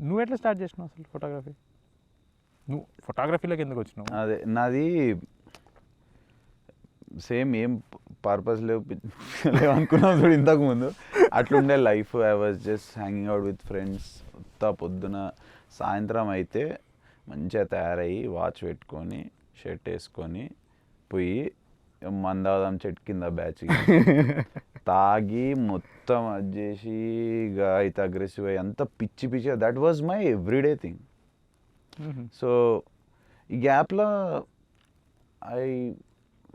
నువ్వు ఎట్లా స్టార్ట్ చేసినావు అసలు ఫోటోగ్రఫీ? నువ్వు ఫోటోగ్రఫీలోకి ఎందుకు వచ్చినావు? అదే నాది సేమ్ ఏం పర్పస్ లేవు అనుకున్నావు చూడు ఇంతకుముందు, అట్లుండే life. I was just hanging out with friends. పొద్దున సాయంత్రం అయితే మంచిగా తయారయ్యి వాచ్ పెట్టుకొని షర్ట్ వేసుకొని పోయి మందాదం చెట్టు కింద బ్యాచ్ తాగి మొత్తం అది చేసి ఇక అయితే అగ్రెసివ్ అయ్యి అంత పిచ్చి పిచ్చి. That was my everyday thing. So ఈ గ్యాప్లో I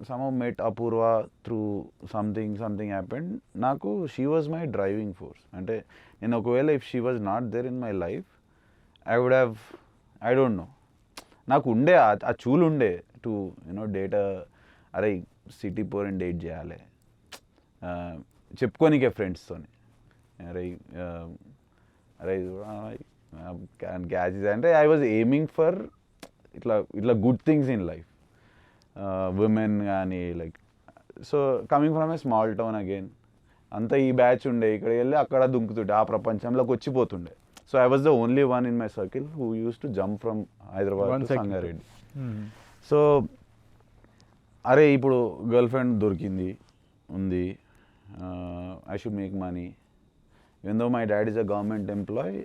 somehow met Apurva through something happened. నాకు she was my driving force. అంటే నేను ఒకవేళ if she was not there in my life I would have, I don't know, నాకు ఉండే ఆ చూలు ఉండే టు యూనో డేట్. అరే సిటీ పోర్ అండ్ డేట్ చేయాలి చెప్పుకోనికే ఫ్రెండ్స్తోని. అరే అరే క్యాచ్ అంటే ఐ వాజ్ ఎయిమింగ్ ఫర్ ఇట్లా good things in life, women కానీ like. So coming from a small town again, అంతా ఈ బ్యాచ్ ఉండే, ఇక్కడ వెళ్ళి అక్కడ దుంకుతుండే, ఆ ప్రపంచంలోకి వచ్చిపోతుండే. So I was the only one in my circle who use to jump from Hyderabad to Sangareddy. So అరే ఇప్పుడు గర్ల్ ఫ్రెండ్ దొరికింది ఉంది, I should make money. Even though my dad is a government employee,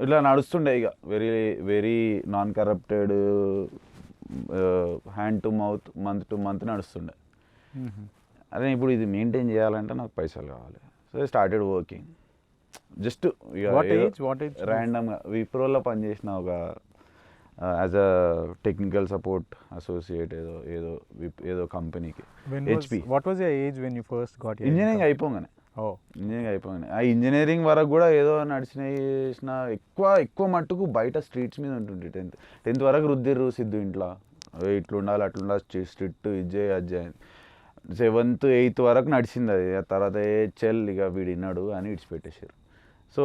ఇట్లా నడుస్తుండే ఇక very very non corrupted, hand to mouth, month to month నడుస్తుండే. అదే ఇప్పుడు ఇది మెయింటైన్ చేయాలంటే నాకు పైసలు కావాలి. So I started working just ర్యాండమ్గా. విప్రోలో పనిచేసిన ఒక as a technical support associate ఏదో కంపెనీకి. HP. What was your age when you first got? Engineering అయిపోగానే ఆ ఇంజనీరింగ్ వరకు కూడా ఏదో నడిచిన ఎక్కువ మట్టుకు బయట స్ట్రీట్స్ మీద ఉంటుండే. 10th వరకు రుద్దిర్రు సిద్ధు ఇంట్లో, ఇట్లా ఉండాలి అట్లా ఉండాలి స్ట్రిక్ట్ ఇజ్జే అజ్జే అని. 7th 8th వరకు నడిచింది అది. ఆ తర్వాత చెల్ ఇక వీడు విన్నాడు అని ఇడిచిపెట్టేసారు. So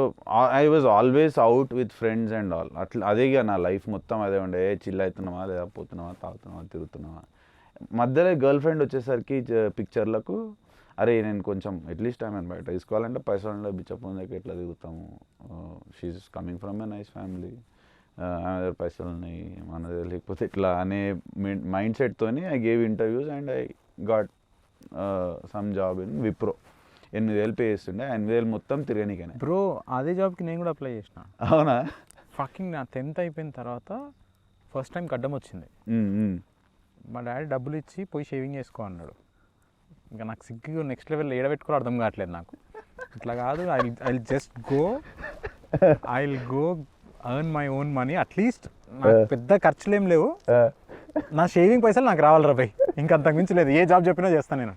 I was always out with friends and all. అట్లా అదే ఇక నా లైఫ్ మొత్తం అదే ఉండే. చిల్ అవుతున్నావా లేదా పోతున్నావా తాగుతున్నావా తిరుగుతున్నావా. మధ్యలో గర్ల్ ఫ్రెండ్ వచ్చేసరికి పిక్చర్లకు అరే నేను కొంచెం అట్లీస్ట్ ఆమె బయట తీసుకోవాలంటే పైసలు బిచ్చపోందాక ఎట్లా తిరుగుతాము, she coming from a nice family, ఆమె దగ్గర పైసలు ఉన్నాయి మన దగ్గర లేకపోతే ఇట్లా అనే మైండ్ సెట్తోని I gave interviews and I got some job in Wipro. 8,000 pay చేస్తుండే, 8,000 మొత్తం తిరగనికనే. బ్రో అదే జాబ్కి నేను కూడా అప్లై చేసిన. అవునా? ఫకింగ్ నా 10th అయిపోయిన తర్వాత ఫస్ట్ టైం గడ్డం వచ్చింది. మా డాడీ డబ్బులు ఇచ్చి పోయి షేవింగ్ చేసుకో అన్నాడు. ఇంకా నాకు సిగ్గు నెక్స్ట్ లెవెల్ ఏడబెట్టుకోవడం అర్థం కావట్లేదు నాకు. ఇట్లా కాదు, I just go earn my own money. At least నాకు పెద్ద ఖర్చులు ఏం లేవు, నా షేవింగ్ పైసలు నాకు రావాలి రా భయ్, ఇంకా అంతకు మించి లేదు. ఏ జాబ్ చెప్పినా చేస్తాను నేను.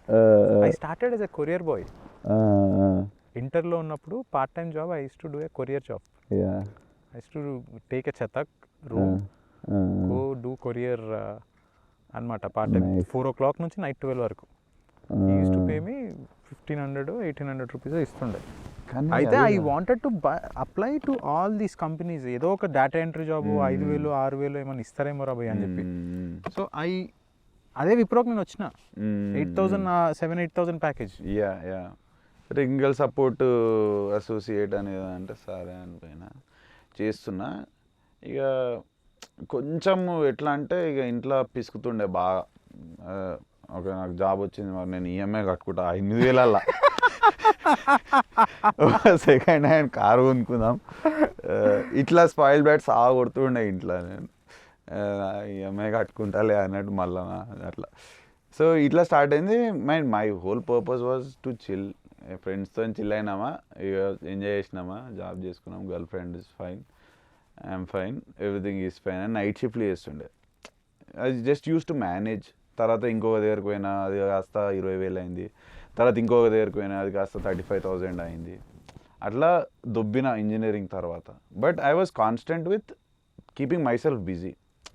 I started as a courier boy. ఇంటర్లో ఉన్నప్పుడు part time job I use to do a courier job. I use to take a చతక్ రూమ్, గో డూ కొరియర్ అనమాట పార్ట్ టైం. 4 o'clock నుంచి నైట్ 12 వరకు. He used to pay me 1,500 1,800 rupees ఇస్తుండే. అయితే I wanted to apply to all these companies. ఏదో ఒక data entry job 5,000 6,000 ఏమైనా ఇస్తారేమో రాబోయ్ అని చెప్పి. సో అదే విప్రోకి నేను వచ్చిన 7,000-8,000 ప్యాకేజ్. టెక్నికల్ సపోర్ట్ అసోసియేట్ అనేది అంటే సరే అనిపోయినా చేస్తున్నా. ఇక కొంచెం ఎట్లా అంటే ఇక ఇంట్లో పిసుకుతుండే బాగా. ఓకే నాకు జాబ్ వచ్చింది, మరి నేను ఈఎంఐ కట్టుకుంటా 5,000. సెకండ్ హ్యాండ్ కారు కొనుక్కుందాం ఇట్లా స్పాయిల్ బ్యాట్స్ కొడుతుండే ఇంట్లో. నేను ఈఎంఐ కట్టుకుంటాలే అన్నట్టు మళ్ళా అట్లా. సో ఇట్లా స్టార్ట్ అయింది. My whole purpose was to chill. ఫ్రెండ్స్తో చిల్ అయినామా, ఇక ఎంజాయ్ చేసినామా, జాబ్ చేసుకున్నాం, girl friend is fine, I'm fine, everything is fine అని నైట్ షిఫ్ట్లు చేస్తుండే. అది జస్ట్ యూస్ టు మేనేజ్. తర్వాత ఇంకొక దగ్గరికి పోయినా అది కాస్త 20,000 అయింది. తర్వాత ఇంకొక దగ్గరికి పోయినా అది కాస్త 35,000 అయింది. అట్లా దొబ్బిన ఇంజనీరింగ్ తర్వాత. But I was constant with keeping myself busy.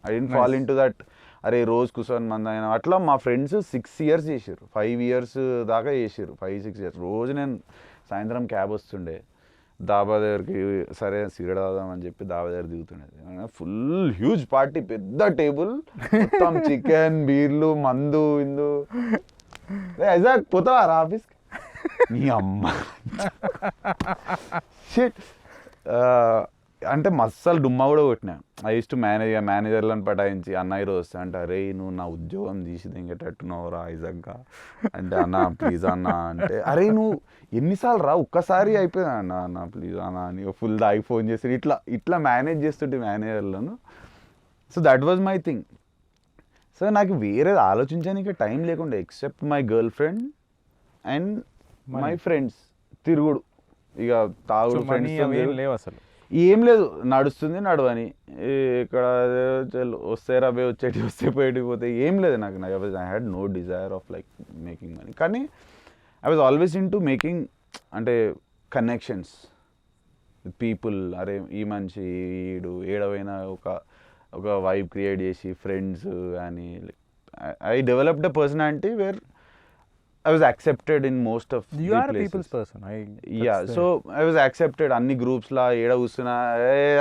I didn't fall in to that అరే రోజు కూర్చొని మంది అయినా. అట్లా మా ఫ్రెండ్స్ 6 years చేసారు, 5 years దాకా చేసారు, 5-6 years. రోజు నేను సాయంత్రం క్యాబ్ వస్తుండే దాబా దగ్గరికి, సరే సిగరెట్ తాగుదామని చెప్పి దాబా దగ్గర దిగుతుండేది. ఫుల్ హ్యూజ్ పార్టీ, పెద్ద టేబుల్, మొత్తం చికెన్ బీర్లు మందు ఇందు. పోతావా రా ఆఫీస్కి? నీ అమ్మ షిట్ అంటే మస్తలు డుమ్మా కూడా కొట్టినా. ఐ యూస్ టు మేనేజర్లను పటాయించి అన్న ఈరోజు వస్తా అంటే, అరే నువ్వు నా ఉద్యోగం తీసి దింగేటట్టున్నావు రా ఇజంగా అంటే, అన్న ప్లీజ్ అన్న అంటే, అరే నువ్వు ఎన్నిసార్లు రా ఒక్కసారి అయిపోయింది అన్న, అన్న ప్లీజ్ అన్న అని ఫుల్ దాగి ఫోన్ చేసి ఇట్లా ఇట్లా మేనేజ్ చేస్తుంటే మేనేజర్లను. So that was my thing. So నాకు వేరేది ఆలోచించడానికి టైం లేకుండా except my girl friend and my friends తిరుగుడు, ఇక తాగుడు ఫ్రెండ్స్ లేవు అసలు, ఏం లేదు, నడుస్తుంది నడవని, ఇక్కడ వస్తే రబే వచ్చేటి వస్తే పోయేటి పోతే ఏం లేదు నాకు. I had no desire of like making money. కానీ I was always into making అంటే కనెక్షన్స్ విత్ పీపుల్. అరే ఈ మనిషి ఈడు ఏడవైనా ఒక వైబ్ క్రియేట్ చేసి ఫ్రెండ్స్ కానీ I developed a personality where I was accepted in most of you the are places. a people's person. Yeah, so I was accepted అన్ని గ్రూప్స్ లా ఏడ కూర్చున్నా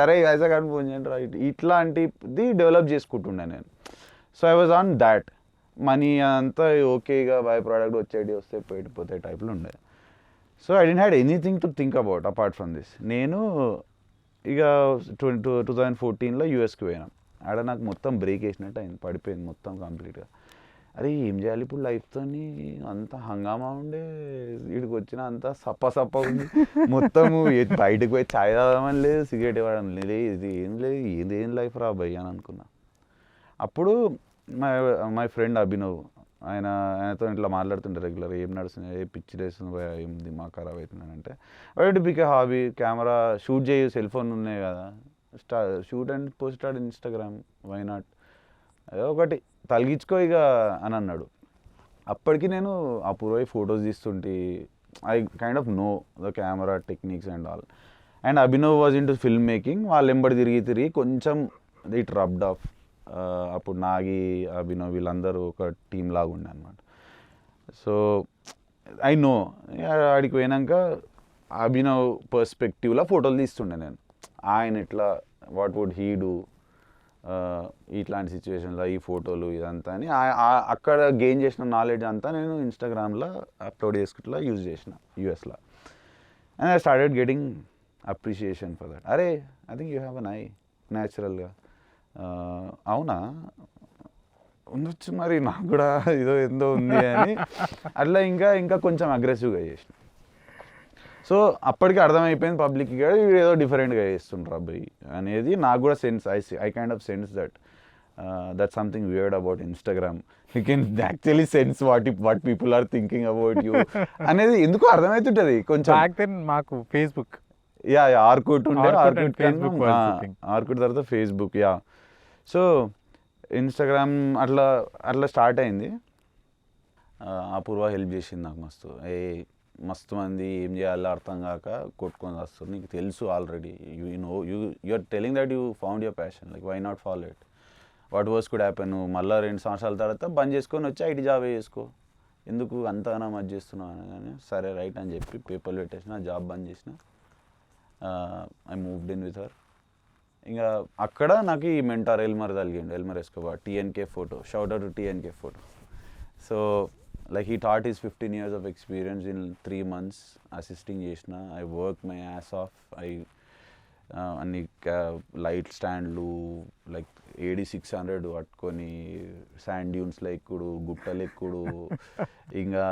అరే ఐజా కానీ ఫోన్ చేయండి రైట్ ఇట్లాంటిది డెవలప్ చేసుకుంటుండే నేను. So I was on that. Money అంతా ఓకేగా by product వచ్చేటి వస్తే పోయిపోతే టైప్లో ఉండే. So I didn't had anything to think about apart from this. నేను ఇక 2014లో యూఎస్కి పోయినా. ఆడ నాకు మొత్తం బ్రేక్ వేసినట్టు అయింది, పడిపోయింది మొత్తం కంప్లీట్గా. అరే ఏం చేయాలి ఇప్పుడు లైఫ్తో, అంత హంగామా ఉండే, వీడికి వచ్చిన అంత సప్ప ఉంది మొత్తము. బయటకు పోయి ఛాయ్ తాగమని లేదు, సిగరెట్ ఇవ్వడం లేదు, ఇది ఏం లైఫ్ రా భయ్ అని అనుకున్నా. అప్పుడు మై ఫ్రెండ్ అభినవ్, ఆయనతో ఇట్లా మాట్లాడుతుంటే రెగ్యులర్, ఏం నడుస్తుంది, ఏ పిచ్చి వేస్తుంది భయ, ఏం దిమాగ్ ఖరాబ్ అవుతుందని. అంటే పిక్ హాబీ, కెమెరా షూట్ చేయి, సెల్ ఫోన్ ఉన్నాయి కదా, shoot and post add Instagram, why not, అదే ఒకటి తలిగించుకో ఇక అని అన్నాడు. అప్పటికి నేను అపూర్వై ఫొటోస్ తీస్తుంటే I kind of know the camera techniques and all. And Abhinav was in to film making. వాళ్ళు ఎంబడి తిరిగి కొంచెం ఇట్ రబ్డ్ ఆఫ్. అప్పుడు నాగి, అభినవ్ వీళ్ళందరూ ఒక టీమ్ లాగా ఉండే అనమాట. So I know. ఆడికి పోయినాక అభినవ్ పర్స్పెక్టివ్లో ఫోటోలు తీస్తుండే నేను. ఆయన ఎట్లా, వాట్ వుడ్ హీ డూ ఇట్లాంటి సిచ్యువేషన్లో, ఈ ఫోటోలు ఇదంతా అని అక్కడ గెయిన్ చేసిన నాలెడ్జ్ అంతా నేను ఇన్స్టాగ్రామ్లో అప్లోడ్ చేసుకుంటా యూజ్ చేసిన యూఎస్లో. And I started getting appreciation for that. అరే I think you have an eye న్యాచురల్గా. అవునా ఉండొచ్చు మరి, నాకు కూడా ఏందో ఉంది అని అట్లా ఇంకా కొంచెం అగ్రెసివ్గా చేసిన. సో అప్పటికి అర్థమైపోయింది పబ్లిక్కి కూడా ఏదో డిఫరెంట్గా చేస్తుండ్రు అబ్బాయి అనేది. నాకు కూడా sense, I kind of sense that something weird about Instagram. You can actually sense what people are thinking about you అనేది ఎందుకు అర్థమవుతుంటుంది కొంచెం. మాకు ఫేస్బుక్, యా ఆర్కుట్ ఉండే, ఆర్కుట్ తర్వాత ఫేస్బుక్. యా సో ఇన్స్టాగ్రామ్ అట్లా స్టార్ట్ అయింది. అపూర్వ హెల్ప్ చేసింది నాకు మస్తు. మస్తు మంది ఏం చేయాలో అర్థం కాక కొట్టుకొని వస్తుంది. నీకు తెలుసు already, you are telling that you found your passion, like why not follow it, what worse could happen. నువ్వు మళ్ళీ 2 సంవత్సరాల తర్వాత బంద్ చేసుకొని వచ్చి ఐటీ జాబ్ చేసుకో, ఎందుకు అంతగానో మధ్య చేస్తున్నావు అనగానే సరే రైట్ అని చెప్పి పేపర్లు పెట్టేసిన, జాబ్ బంద్ చేసిన. I moved in with her. ఇంకా అక్కడ నాకు ఈ మెంటార్ ఎల్మర్ తగిలిండు, Elmer Escobar, TNK photo, shout out to TNK photo. So like he taught his 15 years of experience in 3 months assisting చేసిన. I worked my ass off. అన్ని light స్టాండ్లు like 8600 పట్టుకొని sand డ్యూన్స్లో ఎక్కుడు, గుట్టలు ఎక్కుడు, ఇంకా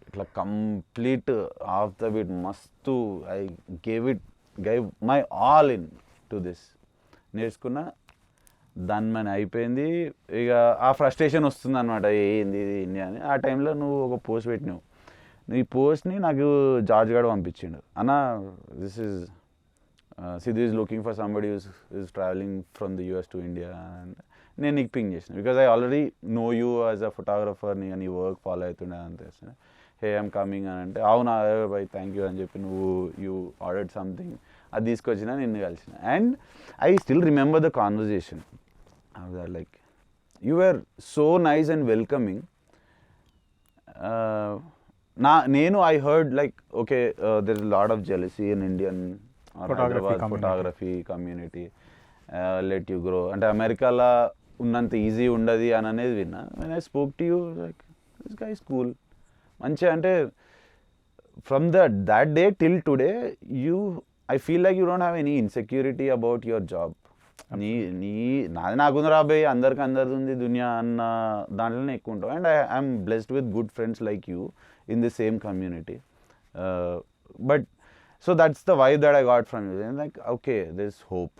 ఇట్లా కంప్లీట్ ఆఫ్ ద బిట్ మస్తు. I gave my all in to this. నేర్చుకున్నా, దాని మన అయిపోయింది. ఇక ఆ ఫ్రస్ట్రేషన్ వస్తుంది అనమాట, ఏంది ఇది అని. ఆ టైంలో నువ్వు ఒక పోస్ట్ పెట్టినావు. ఈ పోస్ట్ని నాకు జార్జ్ గారు పంపించిండు. అన్న this is Siddhu is looking for somebody is travelling from the US to India. నేను నీకు పింగ్ చేసిన because I already know you as a ఫోటోగ్రఫర్ని, నీ వర్క్ ఫాలో అవుతుండే అని తెలిసిన. హే ఐఎమ్ కమింగ్ అని అంటే, అవునా బై థ్యాంక్ యూ అని చెప్పి యూ ఆర్డర్డ్ సంథింగ్, అది తీసుకొచ్చిన, నిన్ను కలిసిన. And I still remember the conversation. Like you were so nice and welcoming. I heard like okay, there's a lot of jealousy in Indian photography community. Let you grow. And America la ఉన్నంత easy ఉండదు అని అనేది విన్నా. when I spoke to you, like this guy is cool, మంచిగా. అంటే from that day till today you I feel like you don't have any insecurity about your job. నాది నాకుంది రాబోయే అందరికి అందరిది ఉంది దునియా అన్న దాంట్లోనే ఎక్కువ ఉంటాం. And I'm blessed with good friends like you in the same community. But so that's the vibe that I got from you. Like okay this hope,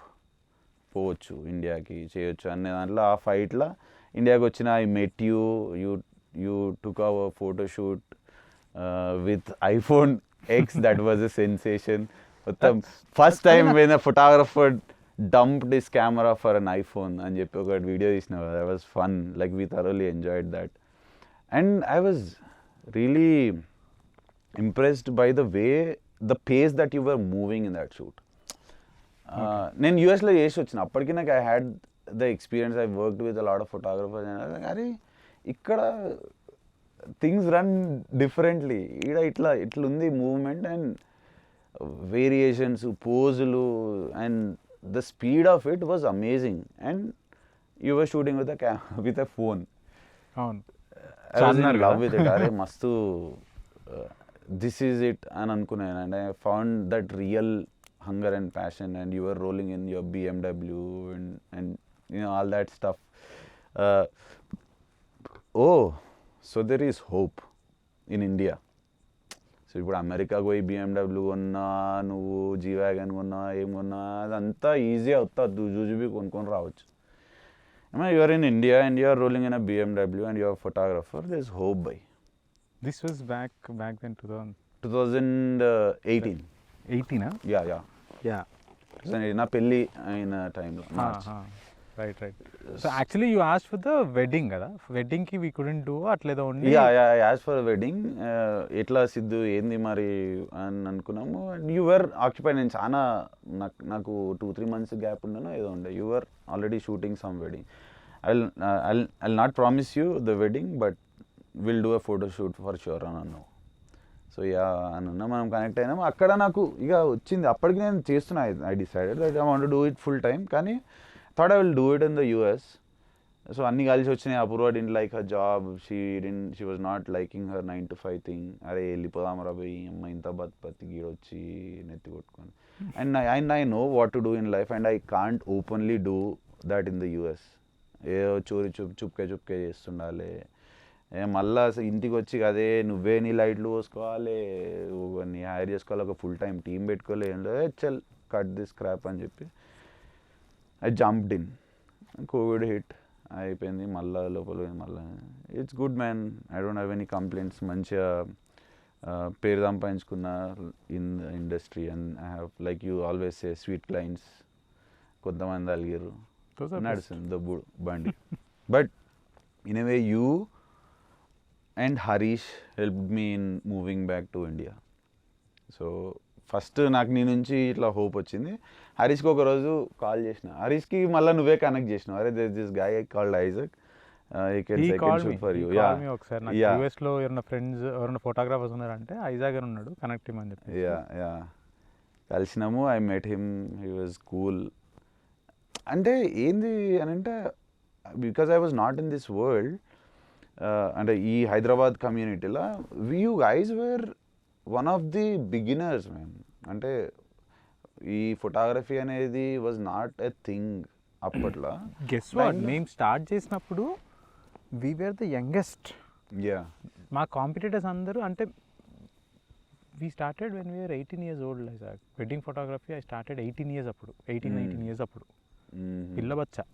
పోవచ్చు ఇండియాకి చేయొచ్చు అనే దాంట్లో ఆ ఫైట్లో ఇండియాకి వచ్చిన I met you, you took our photoshoot with iPhone X. That was a sensation. మొత్తం first time when a photographer dumped his camera for an iPhone అని చెప్పి ఒక వీడియో తీసిన. that was fun, like we thoroughly enjoyed that. And I was really impressed by the way, the pace that you were moving in that shoot. నేను యూఎస్లో చేసి వచ్చిన అప్పటికి నాకు I had the experience. I worked with a lot of photographers. అరే ఇక్కడ things run differently, ఇక్కడ ఇట్లుంది మూవ్మెంట్ అండ్ వేరియేషన్స్, పోజులు, and the speed of it was amazing. And you were shooting with a phone. అవును, I was in love with it. అరే మస్తు this is it అని అనుకున్నాను. and I found that real hunger and passion, and you were rolling in your BMW and you know all that stuff. Oh, so there is hope in India. So ఇప్పుడు అమెరికాకు పోయి BMW కొన్నా, నువ్వు G-Wagon కొన్నా, ఏం కొన్నా అదంతా easy అవుతా జూజుబీ కొనుక్కొని రావచ్చు. You are in India and you are rolling in a BMW and you are photographer. This is hope by. This was back then 2018. 18 yeah నా పెళ్ళి అయిన టైంలో. Right. So actually you asked for the wedding కదా, వెడ్డింగ్కి we couldn't do అట్లేదో ఉండి. As for wedding ఎట్లా సిద్ధు ఏంది మరి అని అనుకున్నాము. You were occupied. నేను చాలా నాకు 2-3 months గ్యాప్ ఉండను ఏదో ఉండే. You were already shooting some wedding. I not promise you the wedding but will do a photo shoot for sure అని అన్నావు. సో అన్న మనం కనెక్ట్ అయినాము. అక్కడ నాకు ఇక వచ్చింది. అప్పటికి నేను చేస్తున్నా. I decided that I want to do it full time. కానీ thought I will do it in the US. So అన్ని కలిసి వచ్చినాయి. అపూర్వ didn't like her job. She was not liking her 9 to 5 thing. అరే వెళ్ళిపోదాం రా పోయి అమ్మ ఇంత బతి గీడొచ్చి నెత్తి కొట్టుకొని. And I know what to do in life and I can't openly do that in the US. ఏదో చోరీ చుప్కే చేస్తుండాలి. మళ్ళీ ఇంటికి వచ్చి అదే నువ్వే నీ లైట్లు పోసుకోవాలి, నీ హైర్ చేసుకోవాలి, ఒక ఫుల్ టైం టీం పెట్టుకోవాలి. చల్ కట్ దిస్ క్రాప్ అని చెప్పి I jumped in. COVID hit. అయిపోయింది. మళ్ళీ లోపల మళ్ళీ it's good man. I don't have any complaints. మంచిగా పేరు సంపాదించుకున్న in the industry. And I have like you always say sweet clients. కొంతమంది అలిగారు, నడుస్తుంది దొబ్బుడు బండి. But in a way you and Harish helped me in moving back to India. So first నాకు నీ నుంచి ఇట్లా హోప్ వచ్చింది. హరీష్కి ఒకరోజు కాల్ చేసిన. హరీష్కి మళ్ళీ నువ్వే కనెక్ట్ చేసినావు. అరే this guy called Isaac, he can second shoot for you. ఒకసారి నాకు యూఎస్లో ఎవరైనా ఫ్రెండ్స్ ఎవరైనా ఫోటోగ్రాఫర్స్ ఉన్నారంటే ఐజాక్ అని ఉన్నాడు, కనెక్ట్ ఇమ్మని చెప్పి. యా కలిసినాము. I met him, he was cool. అంటే ఏంది అని అంటే because I was not in this world. అంటే ఈ హైదరాబాద్ కమ్యూనిటీలో you guys were one of the beginners ma'am. అంటే ఈ ఫోటోగ్రఫీ అనేది వాజ్ నాట్ ఎ థింగ్ అప్పట్లో. గెస్ వాట్, మేము స్టార్ట్ చేసినప్పుడు వీ వేర్ ద యంగెస్ట్. మా కాంపిటేటర్స్ అందరూ అంటే we started when we're 18 years old. Like wedding photography I started 18 years అప్పుడు, 18-19 years అప్పుడు, పిల్ల బచ్చా.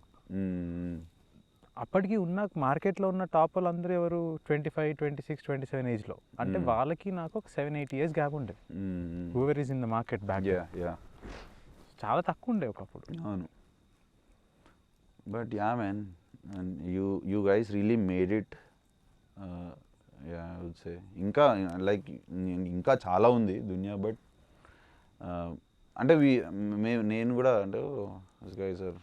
అప్పటికి ఉన్న మార్కెట్లో ఉన్న టాప్ వాళ్ళందరూ ఎవరు 25, 26, 27 ఏజ్లో. అంటే వాళ్ళకి నాకు ఒక 7-8 years గ్యాప్ ఉండేది. Whoever is in the market back. చాలా తక్కువ ఉండే ఒకప్పుడు. అవును. But yeah man, you guys really made it. I would say ఇంకా లైక్ ఇంకా చాలా ఉంది దునియా. బట్ అంటే నేను కూడా అంటే guys are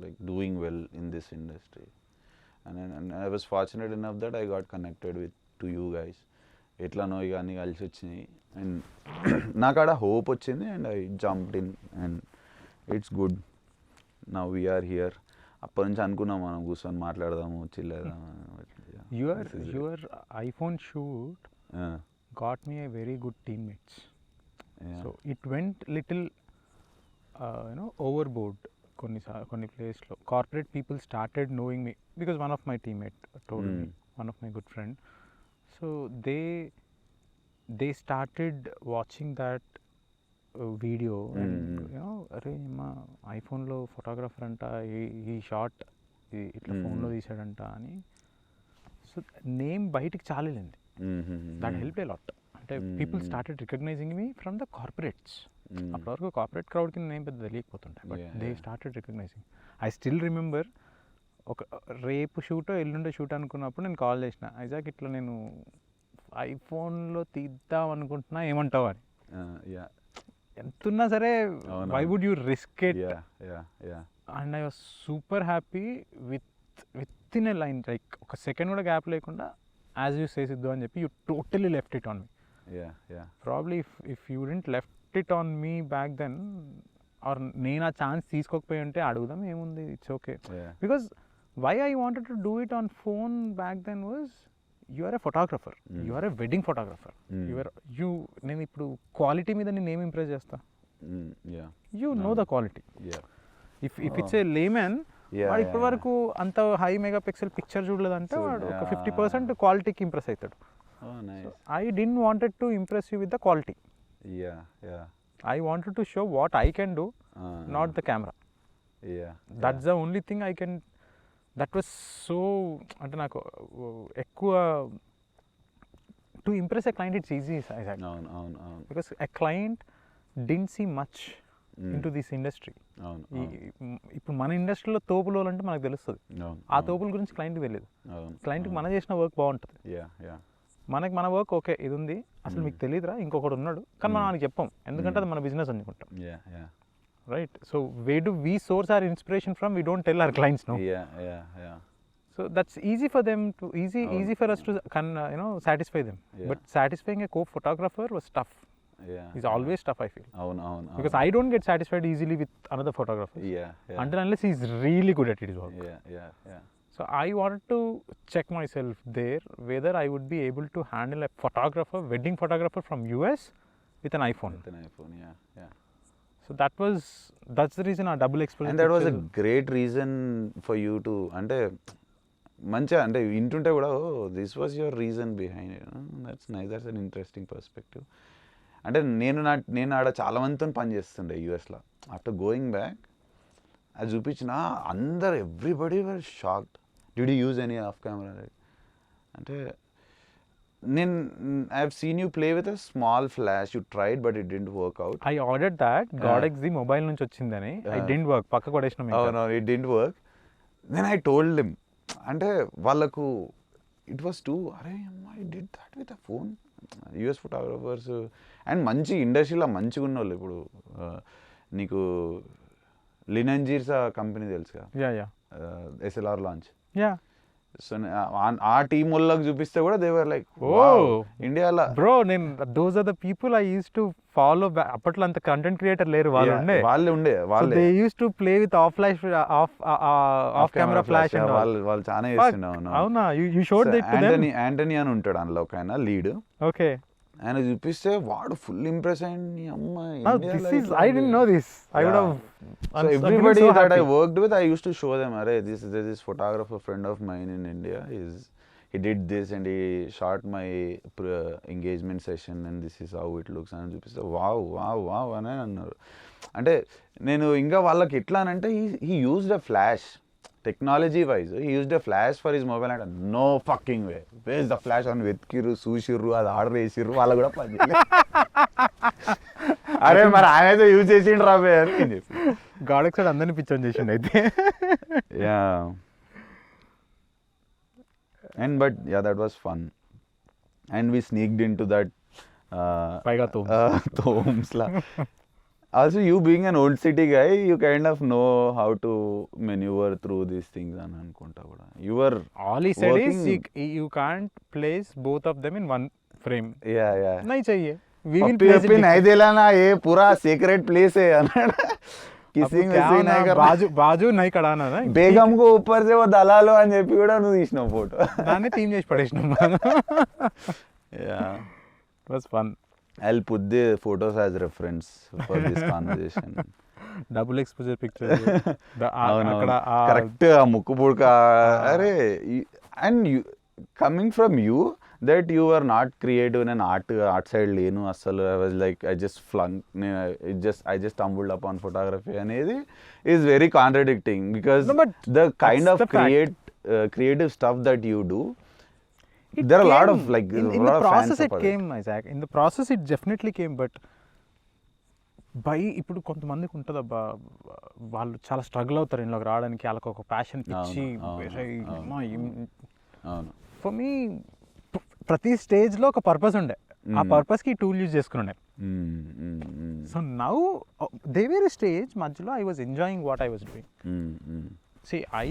like doing well in this industry, and I was fortunate enough that I got connected to you guys. ఎట్లానో ఇక అన్నీ కలిసి వచ్చినాయి అండ్ నాకు ఆడ హోప్ వచ్చింది and I jumped in and it's good. Now we're here. అప్పటి నుంచి అనుకున్నాం మనం కూర్చొని మాట్లాడదాము, చిల్లేదాము. Your iPhone shoot got me a very good teammates. So it went little overboard కొన్ని ప్లేస్లో. Corporate people started knowing me because one of my teammate told me, one of my good friend. So they started watching that video and అరే మా ఐఫోన్లో photographer అంట, ఈ short ఇట్లా ఫోన్లో తీసాడంట అని. So name బయటికి చాలేంది. That help a lot. అంటే people started recognising me from the corporates. అప్పటివరకు కార్పొరేట్ క్రౌడ్కి నేమ్ పెద్ద తెలియకపోతుంటాయి, but they started recognising. I still remember ఒక రేపు షూటో ఎల్లుండే షూట్ అనుకున్నప్పుడు నేను కాల్ చేసిన, ఐజాక్ ఇట్లా నేను ఐఫోన్లో తీద్దాం అనుకుంటున్నా, ఏమంటావు అని. ఎంతున్నా సరే why would you risk it? And I was super happy with in a line, like ఒక సెకండ్ కూడా గ్యాప్ లేకుండా యాజ్ యూ సే సిద్ధు అని చెప్పి you totally left it on me. Probably if you didn't left it on me back then, or నేను ఆ chance తీసుకోకపోయి ఉంటే అడుగుదాం ఏముంది, it's okay. Because why I wanted to do it on phone back then was, you are a photographer, you are a wedding photographer, నేను ఇప్పుడు quality మీద నేను ఏమి ఇంప్రెస్ చేస్తా? You know the quality. If it's a layman, వాడు ఇప్పటి వరకు అంత హై మెగా పిక్సెల్ పిక్చర్ చూడలేదంటే వాడు ఒక 50% క్వాలిటీకి ఇంప్రెస్ అవుతాడు. I didn't wanted to impress you with the quality. I wanted to show what I can do, not the camera. That's the only thing I can. That was so, అంటే నాకు ఎక్కువ to impress a client, it's easy, because a client didn't see much into this industry. ఇప్పుడు మన ఇండస్ట్రీలో తోపులు అంటే మనకు తెలుస్తుంది, ఆ తోపుల గురించి క్లయింట్కి తెలియదు. క్లయింట్కి మనం చేసిన వర్క్ బాగుంటుంది, మనకి మన వర్క్ ఓకే ఇది ఉంది, అసలు మీకు తెలియదురా ఇంకొకటి ఉన్నాడు, కానీ మనం ఆయనకి చెప్పాం, ఎందుకంటే అది మన బిజినెస్ అనుకుంటాం. Right? So way do we source our inspiration from, we don't tell our clients no. So that's easy for them to easy for us to satisfy them. But satisfying a co-photographer was tough. It's always tough, I feel. Because I don't get satisfied easily with another photographer until unless he's really good at his work. So I wanted to check myself there whether I would be able to handle a photographer, wedding photographer from US with an iPhone. So that's the reason our double exposure. And that was a great reason for you to, అంటే మంచిగా అంటే వింటుంటే కూడా this was your reason behind it. That's nice, that's an interesting perspective. అంటే నేను ఆడ చాలా మందితో పని చేస్తుండే యూఎస్లో. ఆఫ్టర్ గోయింగ్ బ్యాక్ అది చూపించిన అందరు everybody were shocked. Did you use any off camera? అంటే I have seen you play with a small flash. You tried but it didn't work out. I ordered that. Godex the mobile నుంచి వచ్చిందని. It didn't work. పక్క కొడేసిన మేము. No, it didn't work. Then I told him. అంటే వాళ్ళకు it was too, అరే I did that with a phone. US photographers and మంచి ఇండస్ట్రీలో మంచిగా ఉన్న వాళ్ళు. ఇప్పుడు నీకు లినెంజీర్స్ కంపెనీ తెలుసుగా, SLR లాంచ్. సో ఆ టీం వాళ్ళకి చూపిస్తే కూడా దే వర్ లైక్ ఇండియాలో బ్రో. నేను those are the people I use to follow. అప్పట్లో అంత కంటెంట్ క్రియేటర్ లేరు, వాళ్ళు they use to play with of camera flash. వాళ్ళు చాలా చేస్తున్నారు. అవునా? You showed that to them. Antony అని ఉంటాడు అందులో ఒక ఆయన లీడ్. ఓకే. ఆయన చూపిస్తే వాడు ఫుల్ ఇంప్రెస్ అయ్యింది. అమ్మాయి I didn't know this. I would have. So everybody that I worked with, I used to show them, "Arey, this photographer friend of mine in India he did this and he shot my engagement session and this is how it looks." అని చూపిస్తే wow అని అన్నారు. అంటే నేను ఇంకా వాళ్ళకి ఎట్లా అంటే he used a flash. Technology wise, he used a flash for his mobile and no fucking way. Where's the flash on వెతికిర్రు, చూసిర్రు, అది ఆర్డర్ చేసిర్రు, వాళ్ళు కూడా పని చేయలేదు. అరే మరి ఆయన అయితే యూజ్ చేసిండు రాబే అని చెప్పి గాడెక్స్ అందరిని పిచ్చని చేసిండు అయితే. And but that was fun. And we sneaked into that పైగా Toms la. Also, you being an old city guy, you kind of know how to maneuver through these things అని అనుకుంటా కూడా. You were all he said is you can't place both of them in one frame. नहीं चाहिए. We will place it. नहीं देला ना, ये पूरा secret place है अनाड़ा. किसी में से नहीं कर. बाजू नहीं कड़ाना ना. बेगम को ऊपर से वो दलालो అని చెప్పి కూడా నువ్వు తీసిన ఫోటో. దాన్ని టీమ్ చేసి పడేసినాం. Yeah. It was fun. I'll put the photos as reference for this conversation. Double exposure picture అవునవును అక్కడ కరెక్ట్ ఆ ముక్కు పుడక అరే and you coming from you that you are not creative నేను ఆర్ట్ సైడ్ లేను అసలు I was like I just stumbled up on photography అనేది is very contradicting because No, but the kind that's of the fact. creative stuff that you do, there are a lot of like in a the lot of fans process it about came, Isaac. In the process it definitely came, but by ఇప్పుడు కొంతమందికి ఉంటుందబ్బా, వాళ్ళు చాలా struggle అవుతారు ఇంట్లోకి రావడానికి, వాళ్ళకి ఒక passion పిచ్చి. ఫర్ మీ ప్రతి స్టేజ్లో ఒక పర్పస్ ఉండే, ఆ పర్పస్కి ఈ టూల్ యూజ్ చేసుకున్నాను. So now they were stage మధ్యలో I was enjoying what I was doing. See I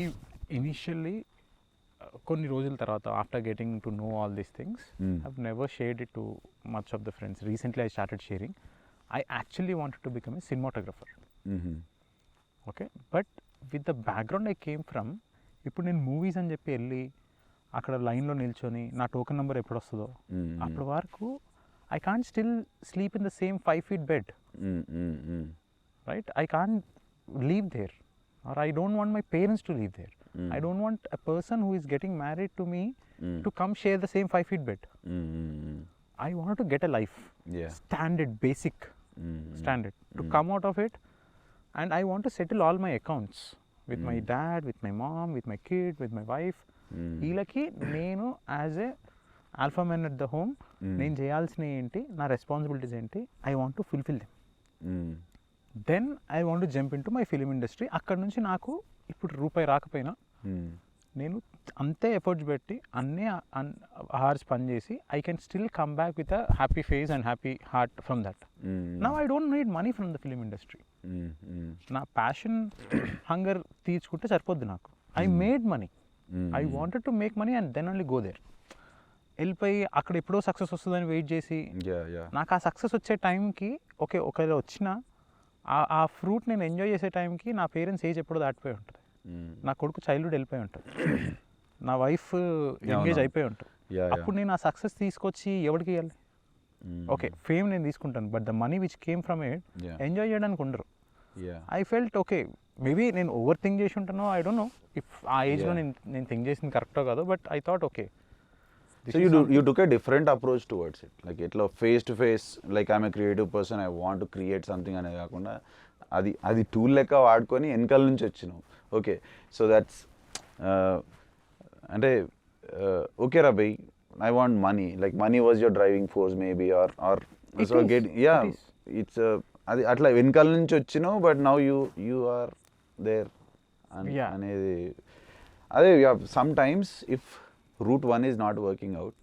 initially కొన్ని రోజుల తర్వాత after getting to know all these things I've never shared it too much of the friends. Recently I started sharing. I actually wanted to become a cinematographer. Okay, but with the background I came from, ఇప్పుడు నేను movies అని చెప్పి వెళ్ళి అక్కడ లైన్లో నిల్చొని నా token number ఎప్పుడు వస్తుందో అప్పటి వరకు I can't still sleep in the same 5 feet bed, right? I can't leave there, or I don't want my parents to leave there. I don't want a person who is getting married to me to come share the same 5 feet bed. I wanted to get a life, standard, basic standard, to come out of it, and I want to settle all my accounts with my dad, with my mom, with my kid, with my wife. వీళ్ళకి నేను as a alpha man at the home నేను చేయాల్సిన ఏంటి, నా responsibilities ఏంటి, I want to fulfil them. Then I want to jump into my film industry. అక్కడ నుంచి నాకు ఇప్పుడు రూపాయి రాకపోయినా నేను అంతే ఎఫర్ట్స్ పెట్టి అన్నీ అవర్స్ పని చేసి I can still come back with a happy face and happy heart from that. Now I don't need money from the film industry. నా ప్యాషన్ హంగర్ తీర్చుకుంటే సరిపోద్ది నాకు. I made money, I wanted to make money and then only go there. వెళ్ళిపోయి అక్కడ ఎప్పుడో success వస్తుందని wait చేసి నాకు ఆ సక్సెస్ వచ్చే టైంకి ఓకే ఒకవేళ వచ్చినా ఆ ఫ్రూట్ నేను ఎంజాయ్ చేసే టైంకి నా పేరెంట్స్ ఏజ్ ఎప్పుడో దాటిపోయి ఉంటుంది, నా కొడుకు చైల్డ్హుడ్ వెళ్ళిపోయి ఉంటుంది, నా వైఫ్ ఎంగేజ్ అయిపోయి ఉంటుంది. అప్పుడు నేను ఆ సక్సెస్ తీసుకొచ్చి ఎవరికి ఇవ్వాలి? ఓకే ఫేమ్ నేను తీసుకుంటాను, but the money which came from it enjoy చేయడానికి ఉండరు. ఐ ఫెల్ట్ ఓకే మేబీ నేను ఓవర్ థింక్ చేసి ఉంటానో, ఐ డోంట్ నో ఇఫ్ ఆ ఏజ్లో నేను థింక్ చేసింది కరెక్టో కాదో, but I thought okay. So you took a different approach towards it, like itla face to face, like I'm a creative person, I want to create something ane kaakunda అది tool లెక్క వాడుకొని వెనకాల నుంచి వచ్చినావు. Okay so that's అంటే okay రా bye I want money, like money was your driving force maybe or so get it's అది అట్లా వెనకాల నుంచి వచ్చినావు, but now you are there అనేది. అదే sometimes if route 1 is not working out,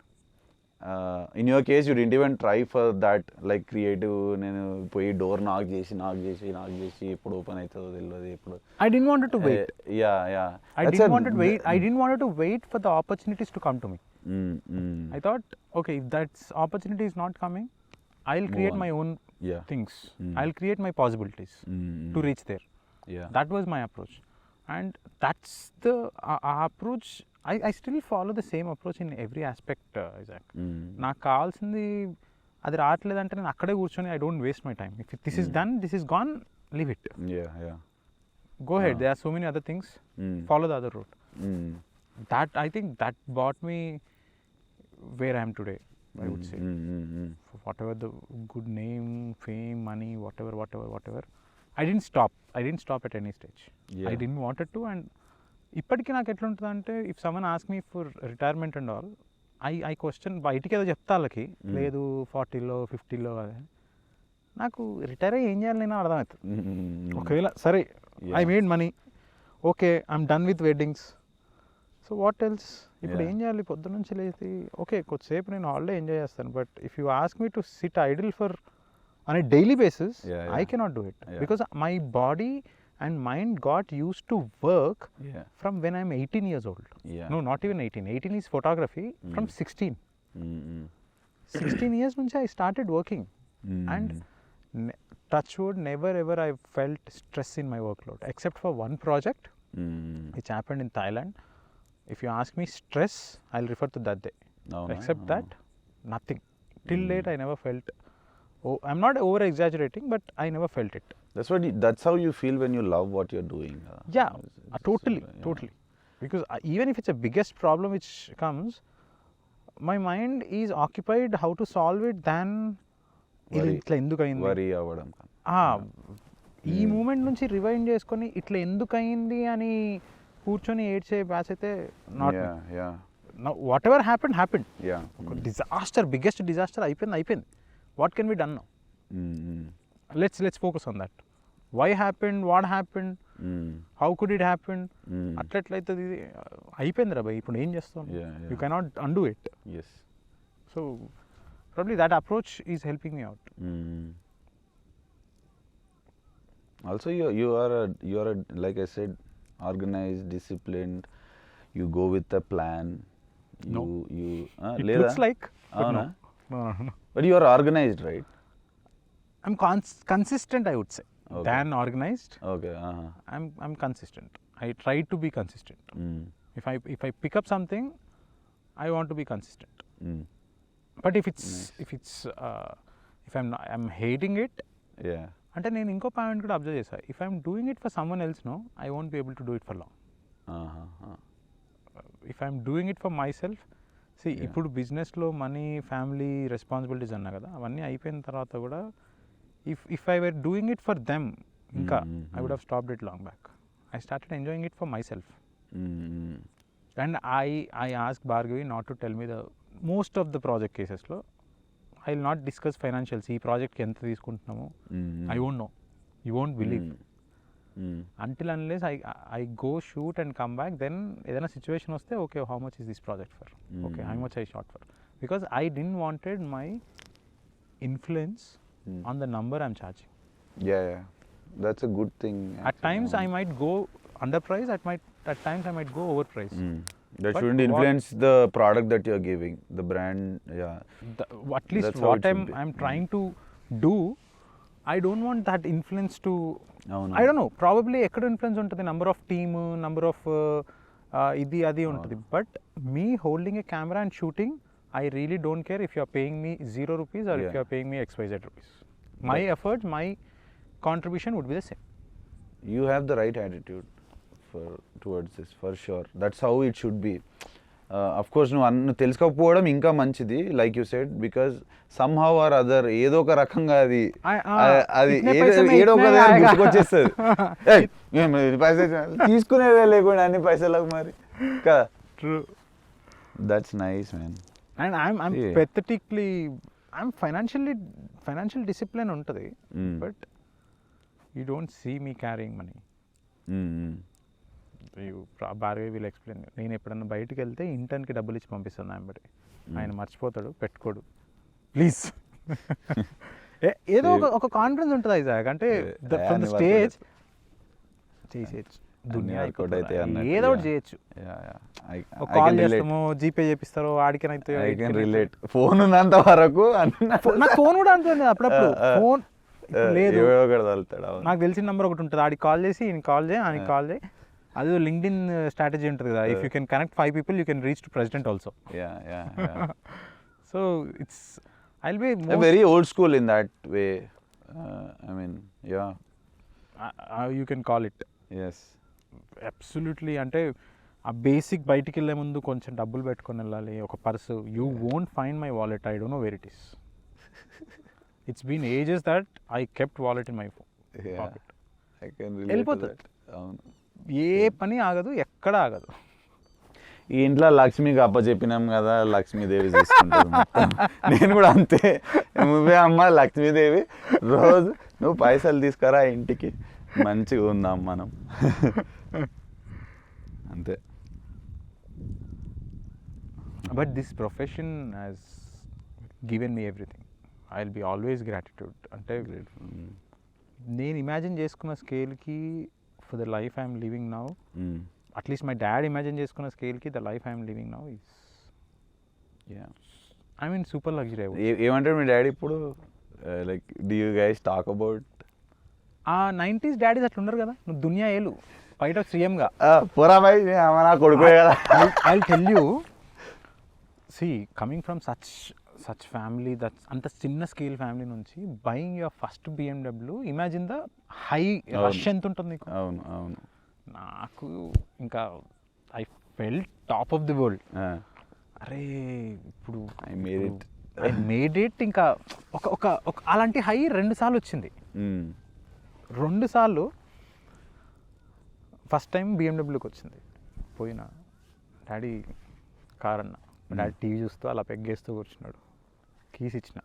in your case you didn't even try for that, like creative నేను పోయి door knock చేసి ఎప్పుడు ఓపెన్ అవుతుందో తెలియదు ఎప్పుడు. I didn't want to wait. I didn't want to wait for the opportunities to come to me. I thought okay, if that opportunity is not coming, I'll create my own things. I'll create my possibilities to reach there. That was my approach, and that's the approach. I still follow the same approach in every aspect, Isaac. నాకు కావాల్సింది అది రావట్లేదంటే నేను అక్కడే కూర్చొని I don't waste my time. If this is done, this is gone, leave it, go ahead. They are so many other things, follow the other route. That I think that brought me where I am today, I would say. Whatever the good name, fame, money, whatever, I didn't stop at any stage. I didn't wanted to, and ఇప్పటికీ నాకు ఎట్లా ఉంటుంది అంటే if someone ask me for retirement and all, I question బయటికి ఏదో చెప్తా వాళ్ళకి, లేదు 40లో 50లో అదే. నాకు రిటైర్ అయ్యి ఏం చేయాలి నేను అర్థమవుతుంది. ఒకవేళ సరే I made money, okay I'm done with weddings, so what else? ఇప్పుడు ఏం చేయాలి? పొద్దున్న నుంచి లేచి ఓకే కొద్దిసేపు నేను హాలిడే ఎంజాయ్ చేస్తాను, but if you ask me to sit idle for on a daily basis, I cannot do it, because my body and mind got used to work from when I'm 18 years old. No, not even 18 is photography. From 16 years nunchi I started working, and touch wood, never ever I felt stress in my workload, except for one project which happened in Thailand. If you ask me stress, I'll refer to that day. Except that, nothing. Till date I never felt I'm not over exaggerating, but I never felt it. That's how you feel when you love what you're doing. Yeah, It's- totally, yeah. totally. Because even if it's a biggest problem which comes, my mind is occupied how to solve it than ఇది Worry. ఇట్లా ఎందుకు అయింది, worry అవ్వడం ఈ moment నుంచి rewind చేసుకొని ఇట్లా ఎందుకు అయింది అని కూర్చొని ఏడ్చే బ్యాచ్ అయితే not. Whatever happened happened. Disaster, biggest disaster అయిపోయింది. What can be done now? Let's focus on that. Why happened, what happened, how could it happened. అట్లయితే ఇది అయిపోయింది రా భయ్, ఇప్పుడు ఏం చేస్తాం? You cannot undo it. So probably that approach is helping me out. Also you are a, like I said, organized, disciplined. You go with a plan. No. You It లేదా? looks like, but అవునా? no. But you are organized, right? I'm consistent, I would say. Okay. Than organized. Okay. I'm consistent. I try to be consistent. If I pick up something, I want to be consistent. But if I'm hating it, Yeah. అంటే నేను ఇంకో point కూడా observe చేశాను. If I'm doing it for someone else, no, I won't be able to do it for long. If I'm doing it for myself, ఇప్పుడు బిజినెస్లో money, family responsibilities అన్నా కదా, అవన్నీ అయిపోయిన తర్వాత కూడా if I were doing it for them, ఇంకా I would have stopped it long back. I started enjoying it for myself. And I ask Bhargavi not to tell me the most of the project కేసెస్లో I will not discuss financials. ఈ ప్రాజెక్ట్కి ఎంత తీసుకుంటున్నాము I won't know, you won't believe. Until unless I go shoot and come back, then ఏదైనా situation వస్తే okay, how much is this project for, okay, how much I short for, because I didn't wanted my influence on the number I'm charging. Yeah. That's a good thing. At times I might go underpriced, at times I might go overpriced. That But shouldn't influence the product that you're giving, the brand. Yeah. At least That's how what it should be. I'm trying to do, I don't want that influence to, అవును. I don't know, probably ఎక్కడ influence ఉంటుంది, number of team, number of ఇది అది ఉంటుంది. But me holding a camera and shooting, I really don't care if you are paying me 0 rupees or if Yeah. you are paying me XYZ rupees. My effort, my contribution would be the same. You have the right attitude towards this, for sure. That's how it should be. Of course, నువ్వు తెలుసుకోకపోవడం ఇంకా మంచిది, like you said, because somehow or other ఏదో ఒక రకంగా అది ఇట్నే పైసే మే ఏదో ఒక ఇట్నే దగ్గర ఆయేగా. గుర్తుకొచ్చేస్తుంది. పైసలు తీసుకునేదే లేకుండా అన్ని పైసలకు మరి కదా. True. That's nice man. And I'm Yeah. pathetically, I'm financial discipline ఉంటుంది, but you don't see me carrying money. Bhargavi will explain. నేను ఎప్పుడన్నా బయటకు వెళ్తే ఇంటర్న్కి డబ్బులు ఇచ్చి పంపిస్తాను ఆయనబడి. ఆయన మర్చిపోతాడు, పెట్టుకోడు, ప్లీజ్. ఏదో ఒక కాన్ఫిడెన్స్ ఉంటుంది ఐజాక్, అంటే ఫ్రమ్ ద స్టేజ్ చేసేయచ్చు, దునియా అయిపోతుంది, ఏదో ఒకటి చేయొచ్చు. ఒక కాల్ చేస్తాము, జీపే చేపిస్తారు, ఆడికనైతే ఐ కెన్ రిలేట్. ఫోన్ ఉన్నంత వరకు నాకు ఫోన్ కూడా అంటుంది అప్పుడప్పుడు. ఫోన్ లేదు, తగులుతాడు. నాకు తెలిసిన నెంబర్ ఒకటి ఉంటుంది, ఆడికి కాల్ చేసి ఈయన కాల్ చేయి, ఆయనకి కాల్ చేయి. అది లింక్డ్ఇన్ స్ట్రాటజీ ఉంటుంది కదా, if you can connect 5 people you can reach to president also. So it's I will be very old school in that way. I mean you can call it. Yes, absolutely. అంటే ఆ basic బయటికి వెళ్ళే ముందు కొంచెం డబ్బులు పెట్టుకొని వెళ్ళాలి, ఒక purse. You won't find my wallet, I don't know where it is. It's been ages that I kept wallet in my pocket. వెళ్ళిపోతుంది. ఏ పని ఆగదు, ఎక్కడ ఆగదు. ఈ ఇంట్లో లక్ష్మికి అప్పచెప్పినాం కదా, లక్ష్మీదేవి తీసుకుంటుంది మొత్తం. నేను కూడా అంతే, నువ్వే అమ్మ లక్ష్మీదేవి, రోజు నువ్వు పైసలు తీసుకురా ఇంటికి, మంచిగా ఉందాం మనం. అంతే. But this profession has given me everything. I will be always gratitude. అంటే నేను ఇమాజిన్ చేసుకున్న స్కేల్కి for the life I'm living now, at least my dad imagine చేసుకున్న స్కేల్కి the life I'm living now is, I mean super luxury. ఏమంటాడు మీ daddy ఇప్పుడు? Like do you guys talk about? ఆ 90s డాడీస్ అట్లా ఉన్నారు కదా, నువ్వు దునియా ఏలు బయట సీఎంగా పోరా బాయ్, నా కొడుకునే కదా. I tell you, see coming from such family that's అంత చిన్న స్కేల్ ఫ్యామిలీ నుంచి buying your first BMW, imagine the high rush ఎంత ఉంటుంది నీకు. అవును అవును. నాకు ఇంకా I fell top of the world. అరే ఇప్పుడు ఐ మేడ్ ఇట్. ఇంకా ఒక ఒక ఒక అలాంటి హై 2 సార్లు వచ్చింది. 2 సార్లు. ఫస్ట్ టైం BMWకి వచ్చింది. పోయినా డాడీ కార్ అన్న, డాడీ టీవీ చూస్తూ అలా పెగ్గేస్తూ కూర్చున్నాడు. కీస్ ఇచ్చిన.